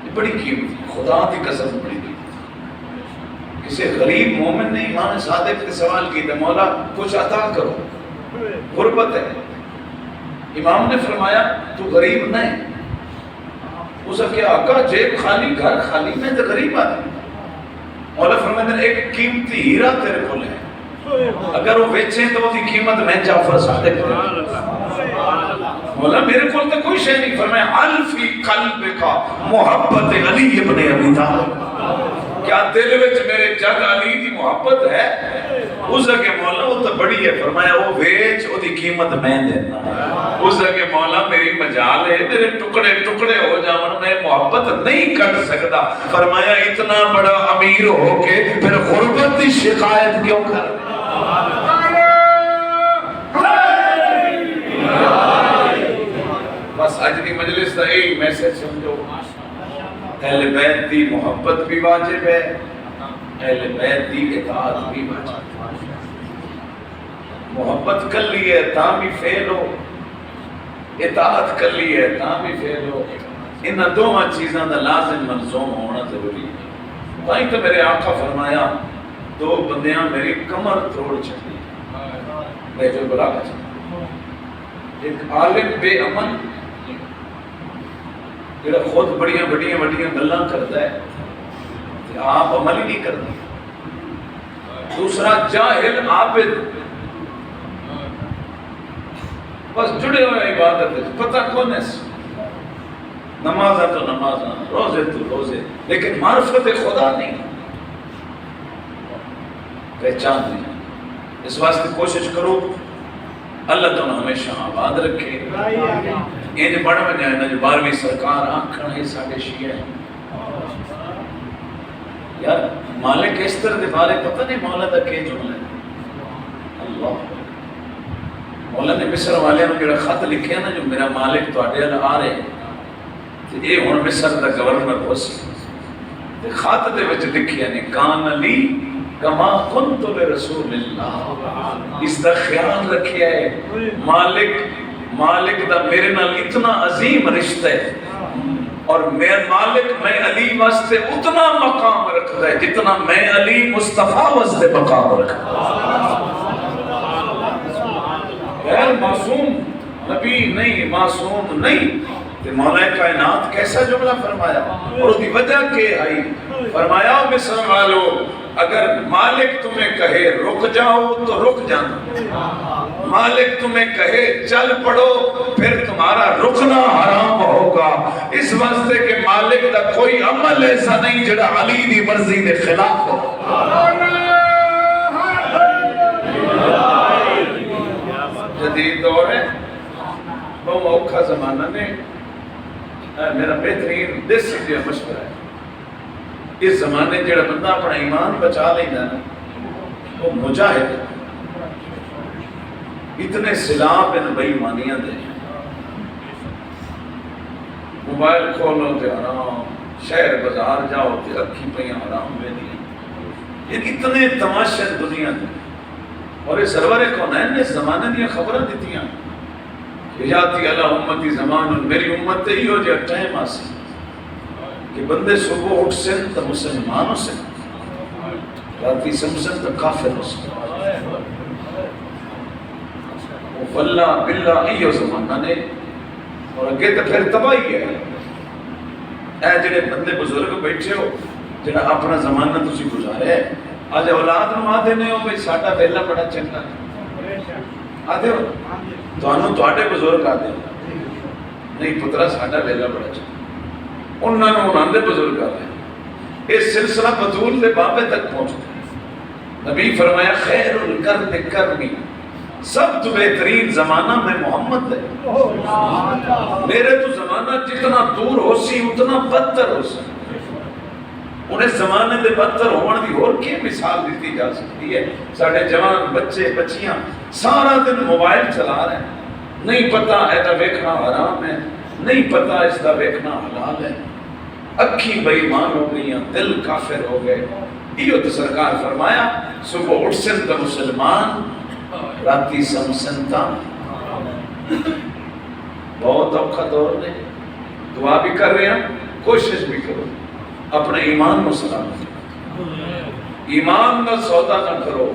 یہ بڑی قیمتی, خدا کی قسم بڑی قیمتی. کسی غریب مومن نے امام صادق سے سوال کی تھا مولا کچھ عطا کرو, غربت ہے. امام نے فرمایا تو غریب نہیں. اسے کیا آقا جیب خالی گھر خالی, میں تو غریب آدمی. مولا فرمایا ایک قیمتی ہیرا تیرے کو لے, اگر وہ بیچیں تو وہ کی قیمت میں جعفر صادق دے. مولا میرے کول تو کوئی شے نہیں. فرمایا الفی قلب کا محبت علی ابن ابی طالب, کیا دل وچ میرے جگ علی دی محبت ہے؟ اس کے مولا وہ تو بڑی ہے. فرمایا وہ بیچ وہ دی قیمت میں دینا. اس کے مولا میری مجال ہے, میرے ٹکڑے ٹکڑے ہو جاون, میں محبت نہیں کر سکتا. فرمایا اتنا بڑا امیر ہو کے پھر غربت کی شکایت کیوں کر؟ بس اج دی مجلس دا یہی میسج سمجھو، اہل بیت دی محبت بھی واجب ہے، اہل بیت دی اطاعت بھی واجب ہے۔ محبت کر لی ہے تاں بھی فیل ہو، اطاعت کر لی ہے تاں بھی فیل ہو، ان دونوں چیزاں دا لازم ملزوم ہونا ضروری ہے۔ تائیں تو میرے آقا فرمایا دو بندیاں میری کمر توڑ چھڑی، میں جو بلا کر ایک عالم بے عمل جڑا خود بڑیاں بڑیاں گلاں کرتا ہے کہ آپ عمل ہی نہیں کرتے، دوسرا جاہل عابد بس جڑے ہوئے عبادت ہے، پتہ کون ہے، نمازاں تو نمازاں، روزے تو روزے، لیکن معرفت خدا نہیں، پہچان نہیں۔ اس واسطے کوشش کرو اللہ تو ہمیشہ آباد رکھے، ان بڑھ میں جائے نا جو 12ویں سرکار آنکھن ہے ساڑھے شیعہ یار مالک اس طرح دے بارے پتہ نہیں مولا دا کہ جملہ ہے۔ اللہ مولا نے مصر والے نے جڑا خط لکھیا نا جو میرا مالک تواڈے ال آ رہے تے اے ہن مصر دا گورنر ہو سی تے خط دے وچ لکھیا نے کان علی کما کنت لرسول اللہ، اس دا خیال رکھیا ہے مالک دا میرے نال اتنا عظیم رشتہ ہے اور میرا مالک میں علی واسطے اتنا مقام رکھتا ہے جتنا میں علی مصطفیٰ واسطے مقام رکھتا غیر معصوم نبی نہیں، معصوم نہیں۔ تو مولا کائنات کیسا جملہ فرمایا اور اس کی وجہ کہ آئی، فرمایا مصر والو اگر مالک تمہیں کہے رک جاؤ تو رک جانا، مالک تمہیں کہے چل پڑو پھر تمہارا رکنا حرام ہوگا، اس واسطے کہ مالک دا کوئی عمل ایسا نہیں جڑا علی دی مرضی دے خلاف ہو۔ جدید دور ہے، بہت اوکھا زمانہ نے میرا بہترین دیسی جو مشورہ ہے، اس زمانے جڑا بندہ اپنا ایمان بچا لینا نا وہ مجاہد ہے۔ اتنے سلاح بن بے ایمانیاں دے، موبائل کھولو تے حرام، شہر بازار جاؤ تے اکھی پیاں حرام بے دیا، یہ اتنے تماشے دنیا دے۔ اور یہ سرور کونین نے اس زمانے دیا خبریں دیتی ہیں یاتی اللہ امتی زمان، میری امت ہی ہو جائے ٹائم آسی کہ بندے صبح اٹھ سن تو مسلمان ہو سن، راتی سمسن تو کافر ہو سن، واللہ باللہ ایو زمانہ نے اور اگے تو پھر تباہی ہے۔ اے جڑے بندے بزرگ بیٹھے ہو جڑا اپنا زمانہ تسی گزارے ہے، آج اولاد نو آدھے نہیں ہو بھئی ساڑھا ویلا بڑا چنگا آدھے ہو تو تواڈے بزرگ آدھے نہیں پترا ساڑھا ویلا بڑا چنگا، انہوں نے بزرگ آدھے۔ اس سلسلہ بطول دے بابے تک پہنچتے، نبی فرمایا خیر القرن کرمی، سب تو بہترین زمانہ میں محمد ہے، میرے تو زمانہ جتنا دور ہو سی اتنا بدتر ہو سی، انہیں زمانے دے بدتر ہونے دی اور کی مثال دیتی جا سکتی ہے۔ ساڑھے جوان بچے بچیاں سارا دن موبائل چلا رہے ہیں، نہیں پتا ایسا ویکھنا حرام ہے، نہیں پتا اس کا ویکھنا حلال ہے، اکھی بے ایمان ہو گئی، دل کافر ہو گئے۔ یہ تو سرکار فرمایا صبح اٹھ سن تو مسلمان، راتی سمسن تا۔ بہت اوکھا دور نے، دعا بھی کر رہے ہیں، کوشش بھی کرو اپنے ایمان کو سلامت کرو، ایمان کا سودا نہ کرو۔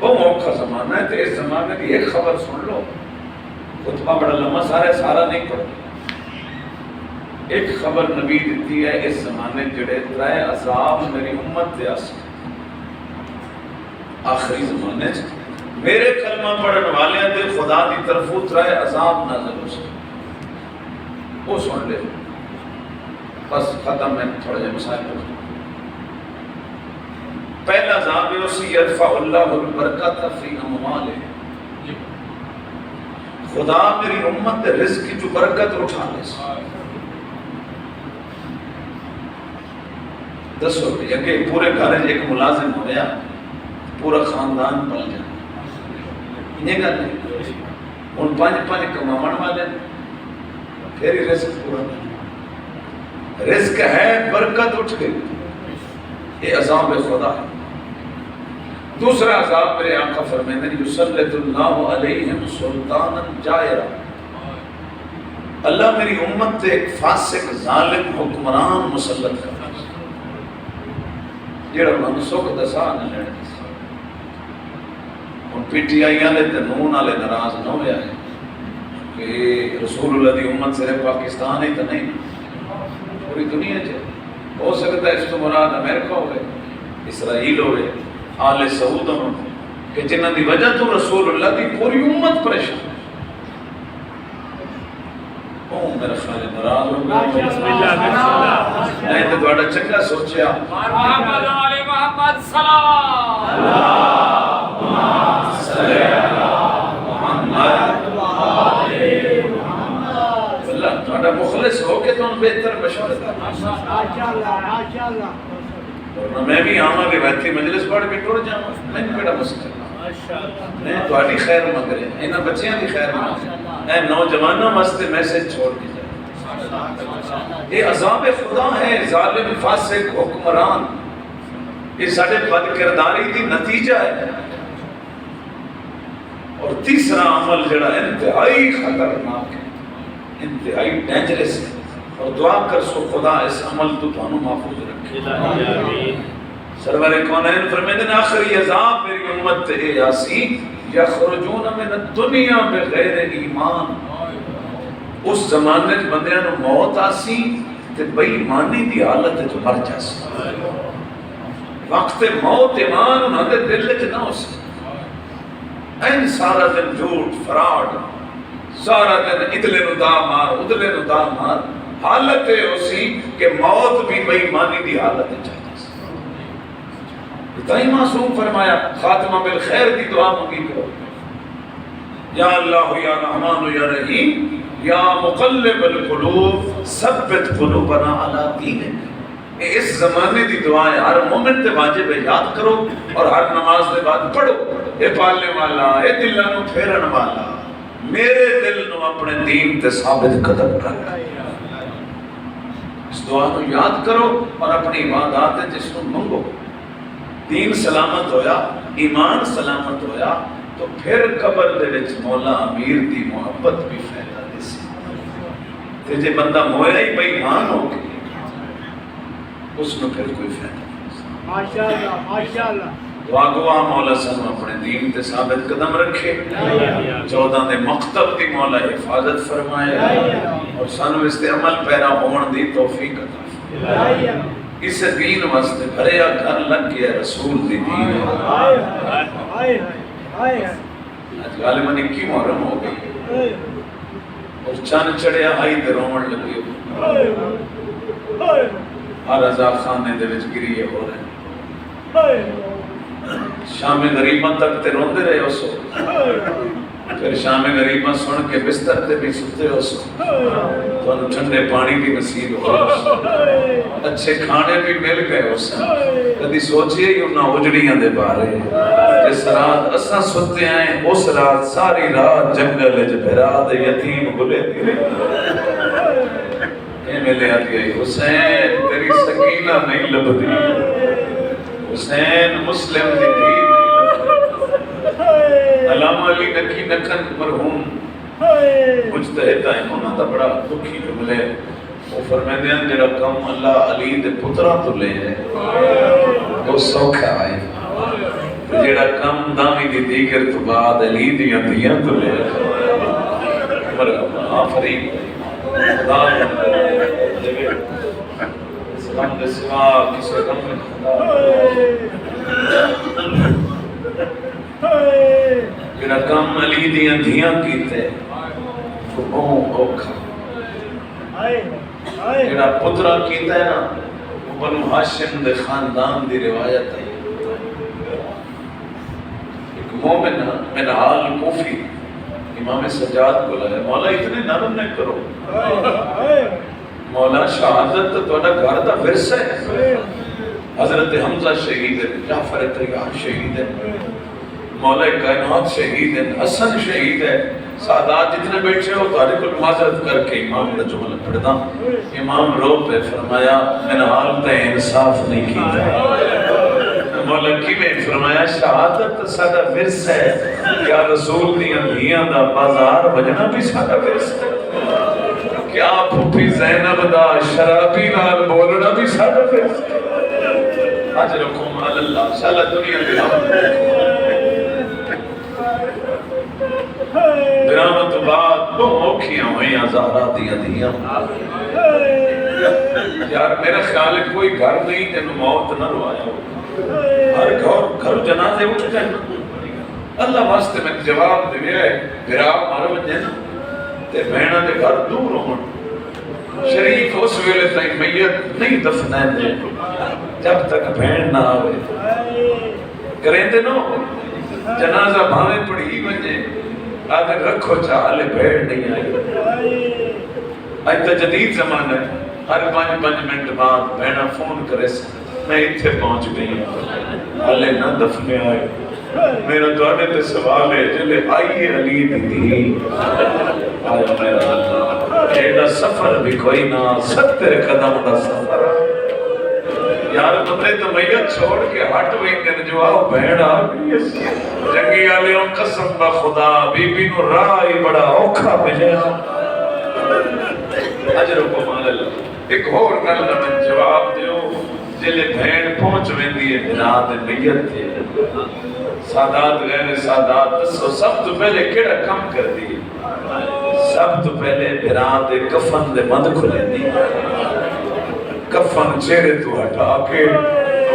بہت اوکھا زمانہ ہے، تو اس زمانے کی ایک خبر سن لو، خطبہ بڑا لمحہ سارا نہیں پڑھو۔ ایک خبر نبی دیتی ہے اس زمانے جڑے ترائے عذاب میری امت دے آسے، آخری زمانے میرے کلمہ پڑھن والے دے خدا دی طرفوں ترائے عذاب نازل ہو سکے، وہ سن لے۔ بس ختم، میں تھوڑا جا مسائل پڑھوں۔ پہلا عذاب ہے اسی یرفع اللہ البرکت فی اموالہ، خدا میری امت دے رزق کی جو برکت اٹھا لے سکے۔ دسو کہ پورے گھر ایک ملازم ہویا پورا خاندان پل جائے، یہ گل نہیں۔ ان پانچ کماون والے پھر ہی رزق پورا نہیں۔ رزق ہے، برکت اٹھ گئی، یہ عذاب خدا ہے۔ دوسرا عذاب میرے آقا فرمائیں گے یسلط اللہ علیہم سلطانا جائرا، اللہ میری امت تے ایک فاسق ظالم حکمران مسلط کرنا جڑا منسوخ دسا نہ لینے ہن پی ٹی آئی والے تے نون والے ناراض نہ ہویا ہے کہ رسول اللہ دی امت صرف پاکستان ہی تو نہیں پوری دنیا چ ہو سکتا ہے، اس تو مراد امریکہ ہوئے، اسرائیل ہوئے، آل سعود ہوں کہ جنہاں دی وجہ تو رسول اللہ دی پوری امت پریشان ہے۔ او میرا خیال ہے ناراض ہو گئے، بسم اللہ بسم اللہ، نہیں تو تھوڑا چنگا سوچیا محمد علی محمد سلام اللہ تھوڑا مخلص ہو کے تو بہتر مشورہ تھا، ماشاءاللہ ماشاءاللہ ورنہ میں بھی آواں کہ بیٹھی مجلس پڑھ کے ٹر جاواں، میں کیڑا مسئلہ میں تہاڈی خیر منگ رہا، انہاں بچیاں دی خیر منگ، اے نوجواناں واسطے میسج چھوڑ کے جائے، یہ عذاب خدا ہے، ظالم فاسق حکمران، یہ ساڈے بد کرداری دی نتیجہ ہے۔ اور تیسرا عمل جڑا انتہائی خطرناک ہے، انتہائی ڈینجرس ہے، اور دعا کر سو خدا اس عمل تو تانوں محفوظ رکھے۔ سرور کونین فرمیدن آخری عذاب میری امت تے یاسی یخرجون من الدنیا بغیر ایمان، اس زمانے بندیاں نو موت آسی تے بے ایمانی دی حالت جو مر جاسی، وقت موت ایمان انہاں دے دل وچ نہ ہو سی، این سارا دن جھوٹ فراڈ، سارا دن ادلے نو دا مار ادلے نو دا مار، حالت ہے اسی کہ موت بھی بے ایمانی دی حالت ہے چاہتا سی۔ اتنا ہی معصوم فرمایا خاتمہ بالخیر کی دعا مانگی کرو، یا اللہ یا رحمان یا رحیم یا مقلب القلوب ثبت قلوبنا علی دینک، اس زمانے دی دعائیں ہر مومن تے واجب ہے، یاد کرو اور ہر نماز دے بعد پڑھو، اے پالنے والا اے دلاں نو پھیرن والا میرے دل نو اپنے دین تے ثابت قدم رکھ، اس دعا کو یاد کرو اور اپنی عبادات جس کو منگو، دین سلامت ہویا، ایمان سلامت ہویا تو پھر قبر دے وچ مولا امیر دی محبت بھی پھیلا دے سی، تے جے بندہ مویا ہی بے ایمان ہو گیا اس میں پھر کوئی فائدہ نہیں۔ ماشاءاللہ ماشاءاللہ، دعا گوا مولا سانو اپنے دین تے ثابت قدم رکھے، 14 دے مقتب دی مولا حفاظت فرمائے اور سانو اس تے عمل پیرا ہون دی توفیق عطا فرمائے، اس دین واسطے بھریا گھر لگ گیا رسول دی دین ہے۔ آج غالباً 21 محرم ہو گئی اور چند چڑھیا آئی تے رومن لگے، ہر رضا خانے دے وچ گریے ہو رہے، شام غریباں تک تے روندے رہے ہو سو، پھر شام غریباں سن کے بستر تے بھی ستے ہو سو، تو انہوں ٹھنڈے پانی بھی نصیب ہو سو، اچھے کھانے بھی مل گئے ہو سو، کدی سوچئے ہی انہاں اجڑیاں دے بارے، جس رات اساں ستے آئیں اس رات ساری رات جنگل وچ بھرا دے یتیم بلے دی اے ملے آتی آئی حسین تیری سکینہ نہیں لبدی، حسین مسلم دی دھی علامہ علی نکی نکن مرحوم مجتہد آئے انہوں نے بڑا دکھی جملے وہ فرمیدے ہیں جڑا کم اللہ علی دے پترہ تو لے ہے وہ سوکھا آئے، جڑا کم دامی دی دیگر تو بعد علی دیاں دیاں تو لے مرحبا آفرین خدا اس کم دے سوا کسے کم میں خدا جڑا کم علی دیاں دیاں کیتے تو اوکھا، جڑا پترہ کیتا ہے نا بنو ہاشم دے خاندان دی روایت ہے، ایک مومن منحال کوفی امام سجاد کو لگے مولا اتنے نرم نہ کرو، مولا شہادت تو توڑا گھر دا ورثہ ہے، حضرت حمزہ شہید ہے، جعفر تیار شہید ہے، مولا کائنات شہید ہے، حسن شہید ہے، سادات جتنے بیٹھے ہو تو کو معذرت کر کے امام کا جملہ پڑھتا امام رو پہ فرمایا میں نے حالت انصاف نہیں کی مولا کی میں فرمایا شہادت سادہ ورث ہے کیا رسول دیاں دھیاں دا بازار بجنا بھی سادہ ورث ہے کیا پھوپھی زینب دا شرابی نال بولنا بھی سادہ ورث ہے اجرکم علی اللہ انشاءاللہ دنیا دی ہم برامت بعد وہ موکھیاں ہوئیاں زہرہ دیا دیا یار میرا خیال ہے کوئی گھر نہیں جنہوں موت نہ روایا ہو ہر گھر جنازے اٹھ جائیں اللہ واسطے میں جواب دے ہے برام مارو بجے نا تے بہنہ دے گھر دور ہوں شریف اس ویلے تائیں میت نہیں دفنائیں دے جب تک بہن نہ آوے کریں دے نو جنازہ بھاوے پڑھی بجے آدھے رکھو چاہلے بھیڑ نہیں آئی آج تو جدید زمانہ ہے ہر 5 منٹ بعد بہنہ فون کرے میں اتھے پہنچ گئی ہوں حالے نہ دفنے آئے میرا دوڑے تے سوال ہے جلے آئیے علی دی آیا میرا اللہ ایڈا سفر بھی کوئی نہ 70 قدم دا سفر یار بندے تو میت چھوڑ کے ہٹ ویندن جو آؤ بہن آ گئی جنگی آلیوں قسم با خدا بی بی نو رائی بڑا اوکھا ملے اجر کو مان اللہ ایک اور گل میں جواب دیو جلے بہن پہنچ ویندی ہے بناد میت تھے سادات غیر سادات دسو سب تو پہلے کیڑا کم کر دی سب تو پہلے بناد کفن دے مند کھلے دی کفن چہرے تو ہٹا کے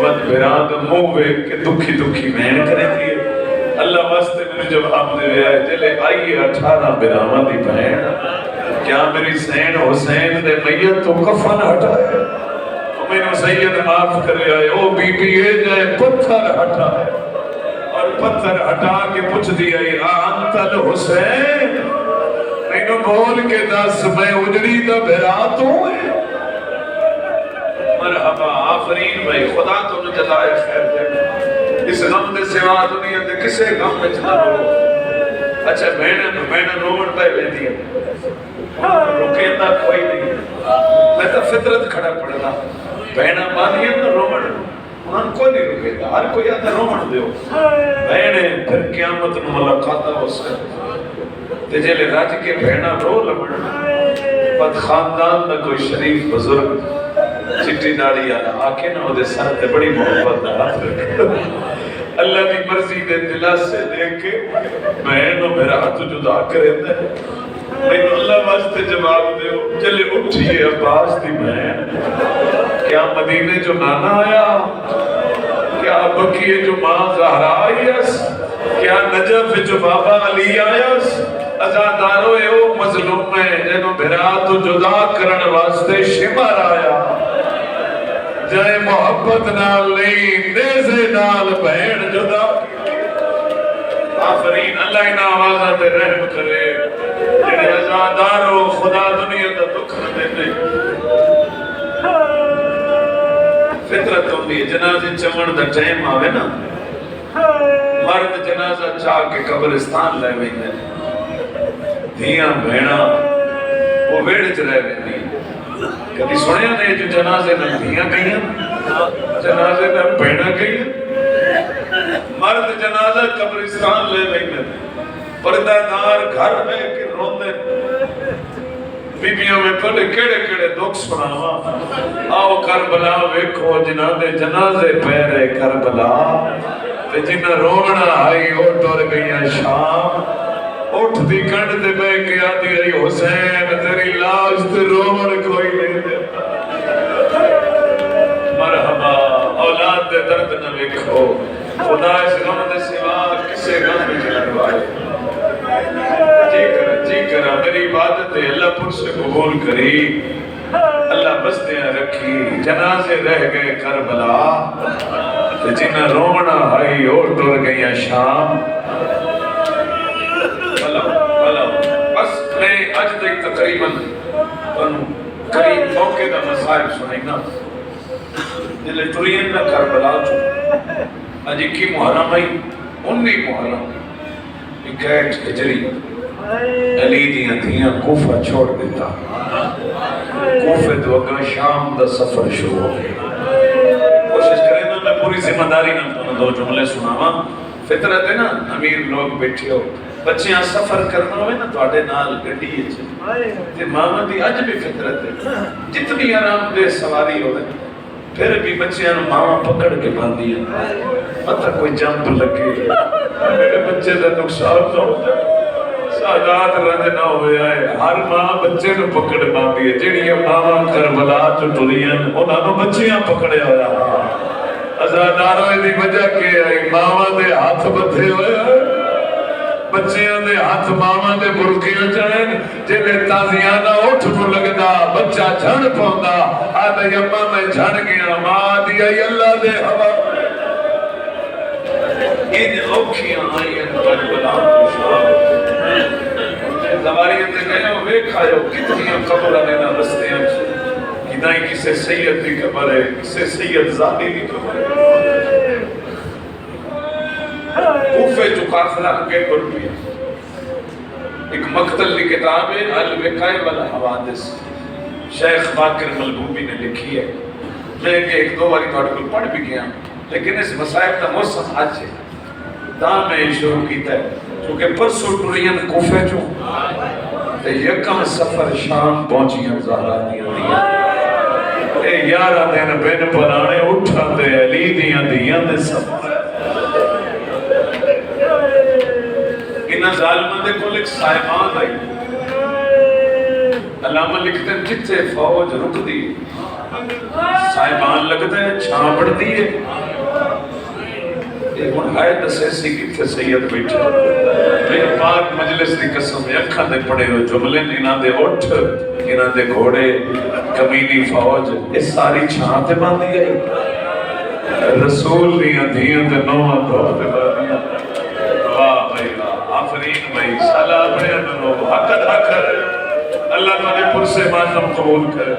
ود براد مووے کے دکھی دکھی مین کرے دیئے اللہ واسطے میں جواب دے رہا ہے جلے آئیے 18 برامہ دی بہن کیا میری سین حسین دے میت تو کفن ہٹا ہے میں نے سید معاف کرے آئے او بی بی اے جائے پتھر ہٹا ہے اور پتھر ہٹا کے پوچھ دیا انت الحسین میں نے بول کے دس میں اجڑی دا برات ہوں مرحبا آفرین بھائی خدا تو نے جزائے خیر دے اس غم دے سوا دنیا دے کسے غم میں چنا رو اچھا بہنہ رومن پہ لے دیا رکیندہ کوئی نہیں میں تو فطرت کھڑا پڑھنا بہنہ مانیاں نا رومن انہوں کوئی نہیں رکیندہ ہر کوئی آتا رومن دیو بہنے پھر قیامت میں ملاقاتہ ہو سکتا تجھے راج کے بہنہ رو لمن پت خاندان نہ کوئی شریف بزرگ چٹی داڑی آنا آکے نہ ہو دے سر تے بڑی محبت نہ ہاتھ رکھے اللہ دی مرضی دے دلہ سے دیکھ کے بہن و میرا ہاتھ جدا کرے دے میں اللہ واسطے جواب دے چلے اٹھئے عباس دی بہن کیا مدینے جو نانا آیا کیا بکیے جو ماں زہرا آئیس کیا نجف جو بابا علی آئیس ازادارو اے او مظلوم ہے جنہوں بھرا تو جدا کرن واسطے شمار آیا جائے محبت نال نہیں نیزے نال بہن جدا آفرین اللہ انہا آوازہ تے رحم کرے جنہیں ازادارو خدا دنیا دا دکھ نہ دیتے فطرت ہوندی جنازی چمن دا ٹائم آوے نا مرد جنازہ چاہ کے قبرستان لے ویندے دھیاں بہنا وہ ویڑ چ رہ گئی کبھی سنیا نہیں جو جنازے میں دھیاں گئی جنازے میں بہنا گئی مرد جنازہ قبرستان لے گئی پردہ دار گھر میں کہ روندے بیبیوں میں پہلے کیڑے کیڑے دکھ سناوا آؤ کربلا ویکھو جنہاں دے جنازے پہرے کربلا تے جنہ رونا آئی او ٹر گئیاں شام اٹھ دی کنڈ دے بے کے آدھی رہی حسین تیری لاش تے رومن کوئی نہیں دے مرحبا اولاد دے درد نہ ویکھو خدا اس غم دے سوا کسے غم میں چلوائے جی کرا میری عبادت اللہ پر سے قبول کری اللہ بستیاں رکھی جنازے رہ گئے کربلا جنہ رومنا آئی اور ٹر گئیاں شام بس میں آج تک تقریباً قریب موقع دا مسائل سنائینا جلے ٹرین نہ کربلا چو آج کی محرم آئی 19 محرم 61 ہجری علی دیاں دھیاں کوفہ چھوڑ دیتا، کوفے تو اگا شام دا سفر شروع ہو گیا۔ کوشش کریں نا میں پوری ذمہ داری نہ تو دو جملے سناواں۔ فطرت ہے نا، امیر لوگ بیٹھے ہو، بچیاں سفر کرنا ہوئے نا تواڈے نال گڈی وچ تے ماں دی اج بھی فطرت ہے، جتنی آرام دہ سواری ہوے پھر بھی بچیاں نوں ماں پکڑ کے باندھیاں، مطلب کوئی جمپ لگے میرے بچے دا نقصان نہ ہو جائے، سادات رنج نہ ہوئے آئے۔ ہر ماں بچے نو پکڑ باندھی ہے، جڑیاں ماواں کربلا چ ٹریاں انہاں نوں بچیاں پکڑے ہویا۔ ازاداراں دی وجہ کے آئی ماواں دے ہاتھ بدھے ہوئے، بچیاں دے ہاتھ ماواں دے برکیاں چڑھن، جے تازیانہ اٹھ نو لگدا بچہ جھڑ پوندا، آدھا یما میں جھڑ گیا، ماں دی آئی اللہ دے حوالے۔ ان اوکھیاں آئیں کربلا تو شام زواریاں تے گئے ہو ویکھاؤ کتنی قبراں نے نہ رستیاں کدائیں کسے سید دی قبر ہے، کسے سید زادی دی قبر ہے۔ کوفے جو قافلہ اگے ٹر پیا، ایک مقتل کی کتاب ہے الوقائع والحوادث، شیخ باقر ملبوبی نے لکھی ہے۔ میں ایک دو باری تھوڑے کو پڑھ بھی گیا، لیکن اس مصائب کا موسم آج ہے تاں میں شروع کیتا ہے، چونکہ پرسوں ٹریاں کوفے چوں تے یکم سفر شام پہنچیاں زہرا دیاں دیاں اے 11 دن بن پرانے اٹھا تے علی دیاں دیاں دے سفر۔ انہاں ظالماں دے کول ایک صاحبان آئی، علامہ لکھتے ہیں جتھے فوج رک دی صاحبان لگتا ہے چھاں پڑ دیئے، ایک منہائے دسیسی کتھے سید بیٹھے میرے پاک مجلس دی قسم اکھاں دے پڑے ہوئے جملے انہاں دے اٹھ انہاں دے گھوڑے کمینی فوج اس ساری چھاں تے باندھی گئی، رسول دیاں دھیاں تے نواں دور تے باندھی۔ واہ بھائی واہ، آفرین بھائی، سالہ اپنے اندروں حق ادا کر، اللہ تعالیٰ پرسے ماتم قبول کرے۔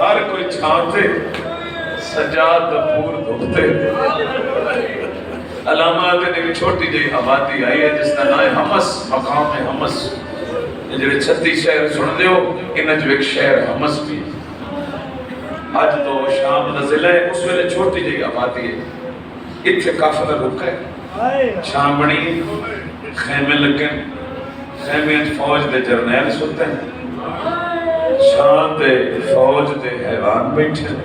ہر کوئی چھانتے سجاد پور دھوکتے، علامات نے چھوٹی جئی آبادی آئی ہے جس کا نام ہے حمص، مقام ہے حمص۔ یہ جڑے 36 شہر سن دے ہو، انہیں جو ایک شہر حمص بھی آج تو شام دا ضلع ہے، اس ویلے چھوٹی جئی آبادی ہے، اتھے قافلہ رکا ہے، شام بنی خیمے لگن، خیمے فوج دے جرنیل سنتے ہیں، شان دے فوج دے حیوان بیٹھے،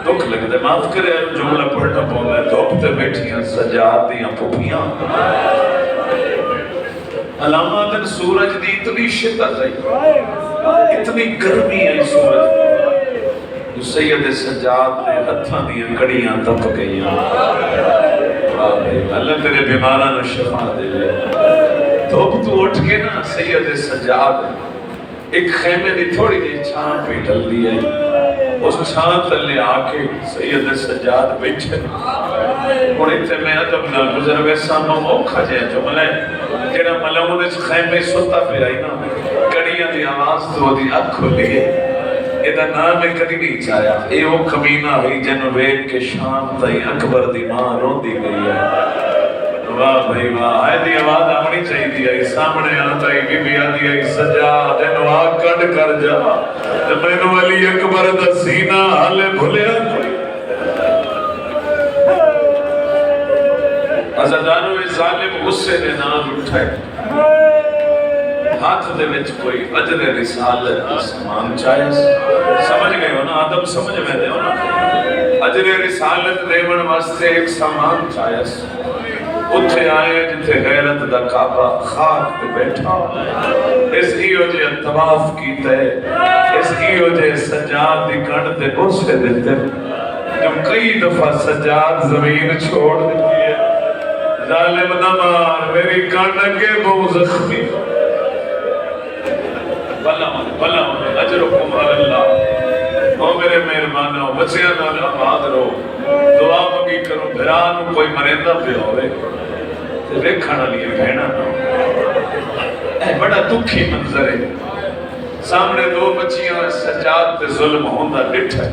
دکھ لگتے معاف کرے جملہ پڑھنا پڑھنا ہے، دھوپ تے بیٹھیاں سجاد دیاں پھوپیاں، علامات ان سورج دی اتنی شدت آئی، اتنی گرمی آئی سورج جو سید سجاد دے ہتھاں دیاں کڑیاں تپ گئیاں۔ اللہ تیرے بیماراں نو شفا دے لے۔ دھوپ تو اٹھ کے نا سید سجاد ایک خیمے دی تھوڑی جی چھان پہ ڈل دی ہے، اس چھان تلے آکے سید سجاد بیٹھے، اور اتنے میں ادب نہ گزر ویسا موقع جائے جملے جیڑا ملعون اس خیمے ستا پہ آئی نا، کڑیاں دی آواز تو دی اکھ کھلی ہے، ایدہ نام میں کدی نہیں چاہیا، اے وہ کمینہ ہوئی جنویب کے شام تائی اکبر دی ماں رو دی گئی ہے۔ واہ بھائی واہ، آئے دی آواز آمنی چاہی دی آئی، سامنے آتا ہی بی بی آدھی آئی سجاد انو آگ کٹ کر جا، مینو علی اکبر دا سینہ حالے بھلیا کوئی۔ عزدانو اس ظالم غصے نے نام اٹھائے، ہاتھ دے وچ کوئی اجر رسالت سامان چاہے، سمجھ گئے ہو نا، آدم سمجھ میں دے ہو نا، اجر رسالت دیون واسطے ایک سامان چاہے، اتھے آئے جتھے غیرت دا کعبہ خاک پہ بیٹھا، اس ہیو جے طواف کیتے، اس ہیو جے سجاد دی کنڈ تے بوسے دیتے، جو کئی دفعہ سجاد زمین چھوڑ دیتی ہے، ظالم نہ مار میری کنڈ کے بہو زخمی، بلا من اجرکم اللہ، او میرے مہربانوں بچیاں نال آباد رہو، دعا مگی کرو، بھرانو کوئی مرندہ پہ ہوئے دیکھنا لیے بہنا اے بڑا دکھی منظر ہے، سامنے دو بچیاں سجاد تے ظلم ہوندہ ڈٹھ ہے۔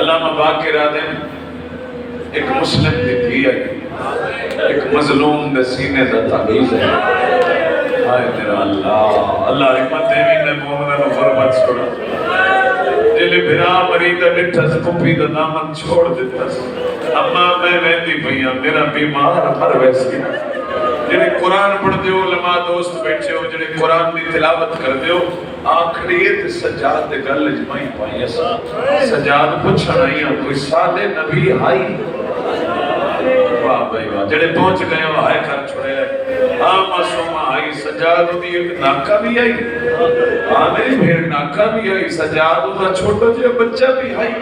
علامہ باقر آدم ایک مسلم دی دھی آئی، ایک مظلوم دے سینے دا تعویذ ہے۔ ہائے میرا اللہ رحمت دیوی نے مومنہ نو فرمت چھوڑا، جلے بھرا مریدہ ڈٹھا سے پپی دا دامن چھوڑ دیتا سے، اما میں ویندی پہیاں میرا بیمار ہر ویسی، جنہیں قرآن پڑھ دیو علماء دوست بیٹھے ہو، جنہیں قرآن دی تلاوت کر دیو، آخریت سجاد دے گل جمعی پائی ایسا، سجاد پوچھا نہیں ہے کوئی سادے نبی آئی، واہ بھائی واہ، جڑے پہنچ گئے ہو آئے کر چھوڑے ہیں، معصومہ آئی، سجاد دی ایک ناکہ بھی آئی، میری بھیڑ ناکہ بھی آئی، سجاد دا چھوٹا جی بچہ بھی آئی،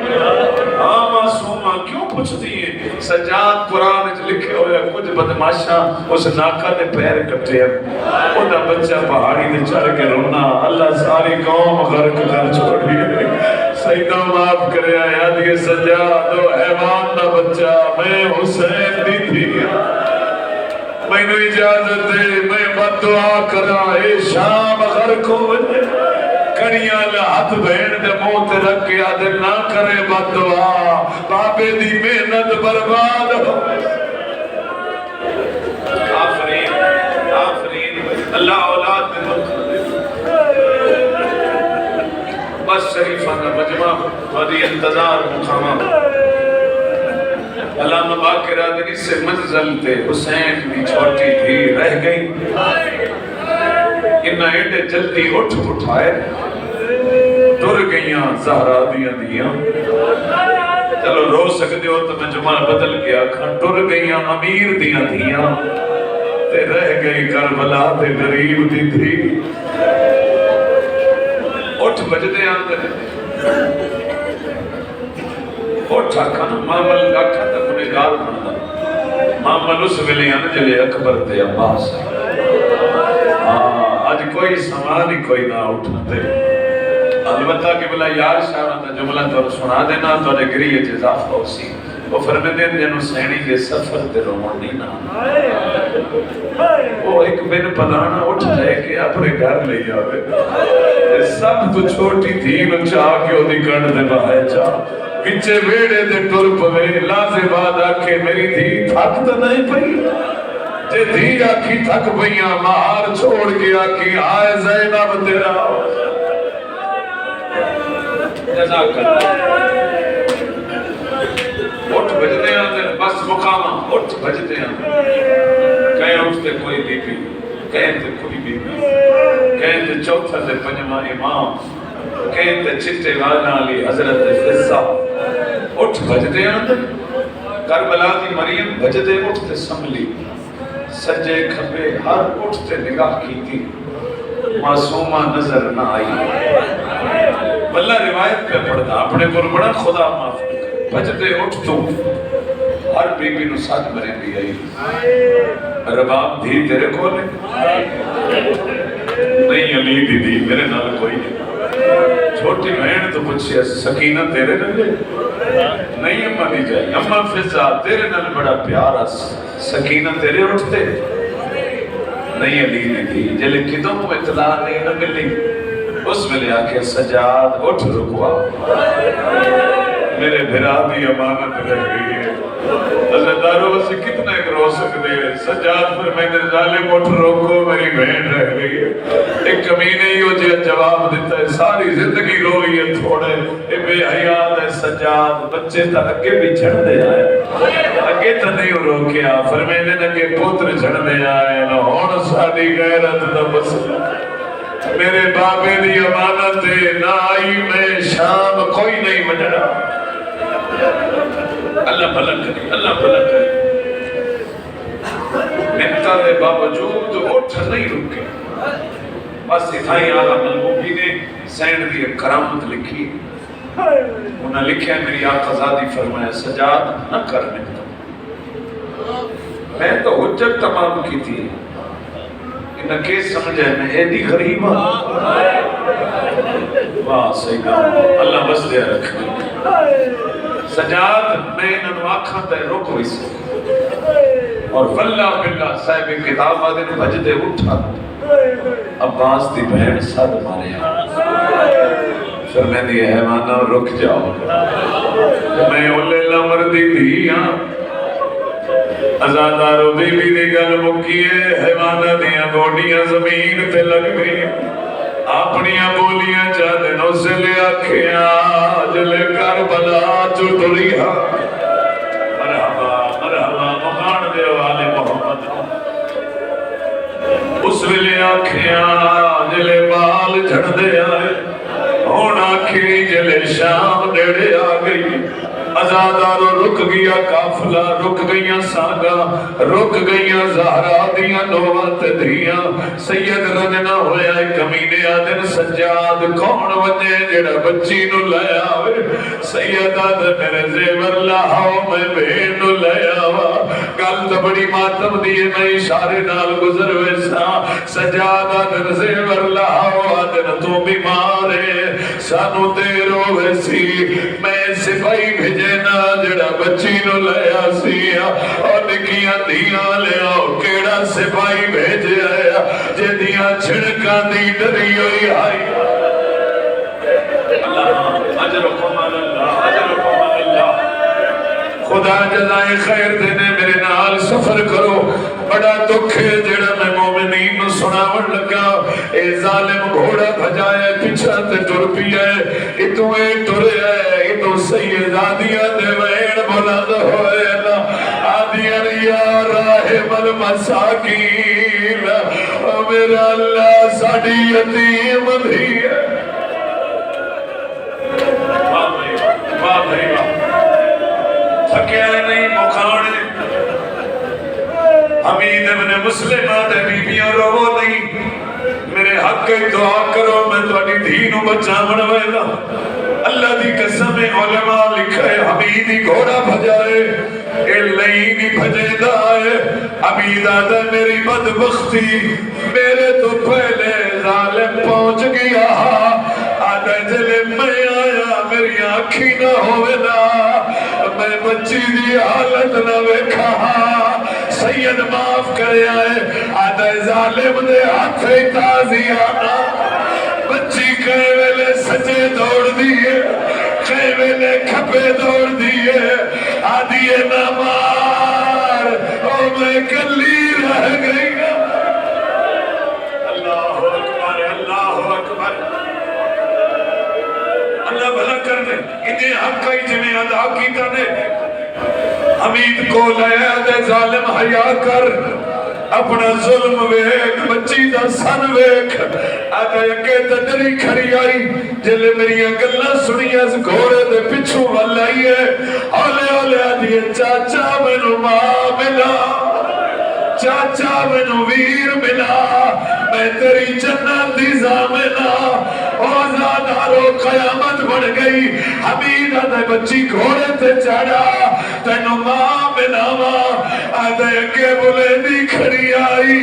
معصومہ کیوں پوچھ دیئے؟ سجاد قرآن اچھ لکھے ہوئے کچھ بدماشاں اس ناکہ دے پیر کٹے ہیں، وہ دا بچہ پہاڑی دے چڑھ کے رونا، اللہ ساری قوم غرق کر چھوڑی ہے، سیدہ معاف کرے آیا دیئے سجاد و حیوان دا بچہ، میں حسین دی تھی، میں نے اجازت دے میں بد دعا کرا اے شام غرق ہو کڑیاں لہت بین دے موت رکھ کے آدھے نہ کرے بد دعا، بابے دی محنت برباد ہو۔ آفرین اللہ اولاد دے ملک بس شریفانہ مجمع ودی انتظار مقامہ علامہ باقر آدھنی سے منزل تے حسین بھی چھوٹی تھی رہ گئی، انہا ایڈے جلدی اٹھائے ٹر گئیاں زہرا دیاں دیاں، چلو رو سکتے ہو تو میں جمعہ بدل گیا کھن ٹر گئیاں امیر دیاں دیاں تے رہ گئی کربلا تے غریب دی تھی، اٹھ بجدے آندھے اٹھا کھانا معامل رکھا تک انہیں گال بندا، معامل اس ویلے آنے جلے اکبر تے عباس، آج کوئی سمانی کوئی نہ اٹھنا دے، البتہ کہ بلا یار شاہرہ دا جملہ تو سنا دینا تو نے گریہ جزاف ہو سی، وہ فرمے دین جنو سینی کے سفر تے رومن نہیں نا، وہ ایک بن پلانا اٹھ جائے کہ اپنے گھر لے آوے، سب تو چھوٹی تھی نو چاہ کے دی کنڈ دے باہے چاہ، پچھے ویڑے دے ٹر پوے لازے بعد آکھے میری دھی تھک تو نہیں پئی، جے دھی آکھی تھک پئیاں مہار چھوڑ کے آکھی آئے زینب تیرا جزاک اللہ، اٹھ بجتے ہیں بس مقامہ اٹھ بجتے ہیں، کہیں اٹھتے کوئی بی بی، کہیں تے کوئی بی بی، کہیں تے چوتھا تے پنجمہ امام، کہیں تے چٹے والا علی حضرت فضہ، اٹھ بجتے ہیں کربلا دی مریم بجتے اٹھتے سنبھلی، سجے کھپے ہر اٹھتے نگاہ کی تھی، معصومہ نظر نہ آئی، واللہ روایت پہ پڑھتا اپنے پر بڑا خدا معاف بجتے اٹھ تو ہر بی بی نو ساتھ مرے بھی آئی، رباب دھی تیرے کو نہیں علی دی دی میرے نال کوئی نہیں، چھوٹی بہن تو پوچھے سکینہ تیرے نال نہیں، اماں نہیں جائے، اماں فضا تیرے نال بڑا پیارا، سکینہ تیرے اٹھتے نہیں علی دی دی، جلے کدوں اطلاع نہیں نہ ملی، اس میں لے آکے سجاد اٹھ رکوا، میرے بھرا دی امانت رہ گئی ہے، حضرت دارو سے کتنا ایک رو سکتے ہیں، سجاد پر میں نے ظالم اٹھ روکو میری بہن رہ گئی ہے، ایک کمینے ہی ہو جی جواب دیتا ہے، ساری زندگی روئی ہے تھوڑے، اے بے حیات ہے سجاد، بچے تا اگے بھی چھڑ دے آئے، اگے تا نہیں روکیا، فرمینے نگے پوتر چھڑ دے آئے، نہ ہون ساری غیرت دا مسئلہ، میرے بابے دی امانت نہ آئی میں شام کوئی نہیں مجھڑا، اللہ بھلا کرے، اللہ بھلا کرے، منتہ دے باوجود اٹھ نہیں رکے، بس اتھائی آلہ ملبوبی نے سین دی کرامت لکھی، انہاں لکھیا میری آقا زادی فرمایا سجاد نہ کر نکتا، میں تو حجت تمام کی تھی، انہاں کیس سمجھے میں ایڈی غریب ہوں، واہ سیدہ اللہ بس دے رکھنے، سجاد میں انہوں آکھاں تے رک ہوئی سے، اور واللہ باللہ صاحب کتاب آدھے بجدے اٹھا، عباس دی بہن ساتھ مارے پھر میں دی حیوانہ رک جاؤ، میں اولے لمر دی دیا ازادارو بی بی دی گل مکیے حیوانہ دیاں گوڑیاں زمین تے لگ گئی اپنیاں بولیاں جاننوں سے لے آکھیاں جلے کربلا جو دریہا مرحبا مرحبا مقان دے والے محمد اس ویلے آکھیاں جلے بال جھڑ دے آئے ہون آکھی جلے شام نیڑے آ گئی ازادارو رک گیا قافلہ رک گئیاں ساگا رک گئیاں زہرا دیاں نوات دیاں سید رجنا ہویا کمینے آدن سجاد کون وجہ جڑا بچی نو لیا ہوئے سید آدن میرے زیور لاہو میں بہن نو لیا ہوا گل تو بڑی ماتم دیئے میں اشارے نال گزر ویسا سجاد آدن زیور لاہو آدن تو بیمارے سانو دیرو ویسی میں سپائی بھیجے نا جڑا بچی نو لیا سیا اور نکیاں دیاں لیا کیڑا سپائی بھیجے آیا جے دیاں چھڑکاں دی ڈری ہوئی آئی اللہ اجرکم اللہ اجرکم اللہ خدا جزائے خیر دینے میرے نال سفر کرو بڑا دکھ ہے جڑا میں مومنین نو سناون لگا اے ظالم گھوڑا بھجایا پیچھا تے ٹر پیا ہے اتو اے ٹرے ہے اتو سیدادیاں دے وین بلند ہوئے نا آدیاں یا راہم المساکین میرا اللہ ساڑی یتیم بھی ہے واہ بھائی واہ تھکیا نہیں مکھانے حمید ابن مسلمہ دے بیبیاں رو نہیں میرے حق کی دعا کرو میں تھوڑی دینوں بچا منوائے اللہ دی قسم علماء لکھے حمیدی گھوڑا بھجائے اے لئینی بھجے دائے حمید آدھا میری بدبختی میرے تو پہلے ظالم پہنچ گیا آدھا جلے میں آیا میری آنکھی نہ ہوئے نا میں بچی دی حالت نہ ویکھا سید معاف کرے آئے آدھا ظالم دے ہاتھ تازی آنا بچی کہے ویلے سجے دوڑ دیئے کہے ویلے کھپے دوڑ دیئے آدھیے نہ مار او میں کلی رہ گئی اللہ اکبر اللہ اکبر اللہ بھلا کرنے انہیں حق کا جمعہ ادا کیتا نے حمید کو لیا دے ظالم حیاء کر اپنا ظلم ویک بچی دا سن ویک آدھا یکے تدری کھڑی آئی جلے میری اگلہ سنی اس گھوڑے دے پچھو والائی ہے اولے اولے آدھیے چاچا میں نو ماں ملا چاچا میں نو ویر ملا میں تیری جنت دی زامنا اوزادارو قیامت بڑھ گئی حمید آدھے بچی گھوڑے تے چڑھا تینو ماں ملاوا آدھے کے بلے دی کھڑی آئی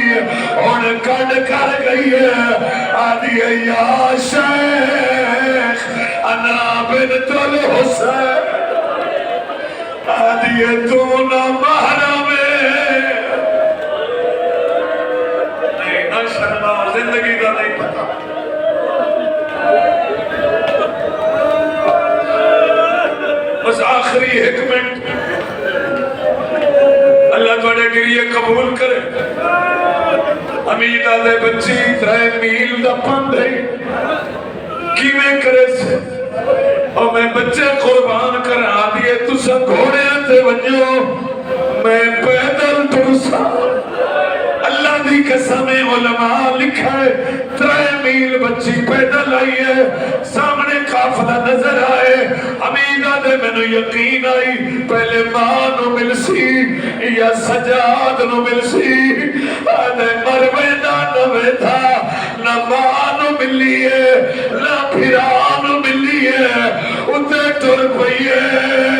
اور کڑ کر گئی ہے آدھی یا شیخ انا بنت الحسین آدھی تو نہ محرم نہیں نہ شرما زندگی کا نہیں پتا بس آخری ایک منٹ اللہ تھوڑے گریے قبول کرے حمید آدھے بچی 3 میل دا پند ہے کیویں کرے سے اور میں بچے قربان کر آدھیے تسا گھوڑے تے ونجو میں پیدل ترسا اللہ دی قسم علماء لکھا ہے 3 میل بچی پیدل آئی ہے سامنے قافلہ نظر آئے حمید آدھے میں نو یقین آئی پہلے ماں نو مل سی یا سجاد نو مل سی آدھے مروے نوے تھا نہ ماں نو ملی ہے نہ پھرا نو ملی ہے اتنے ٹر پئی ہے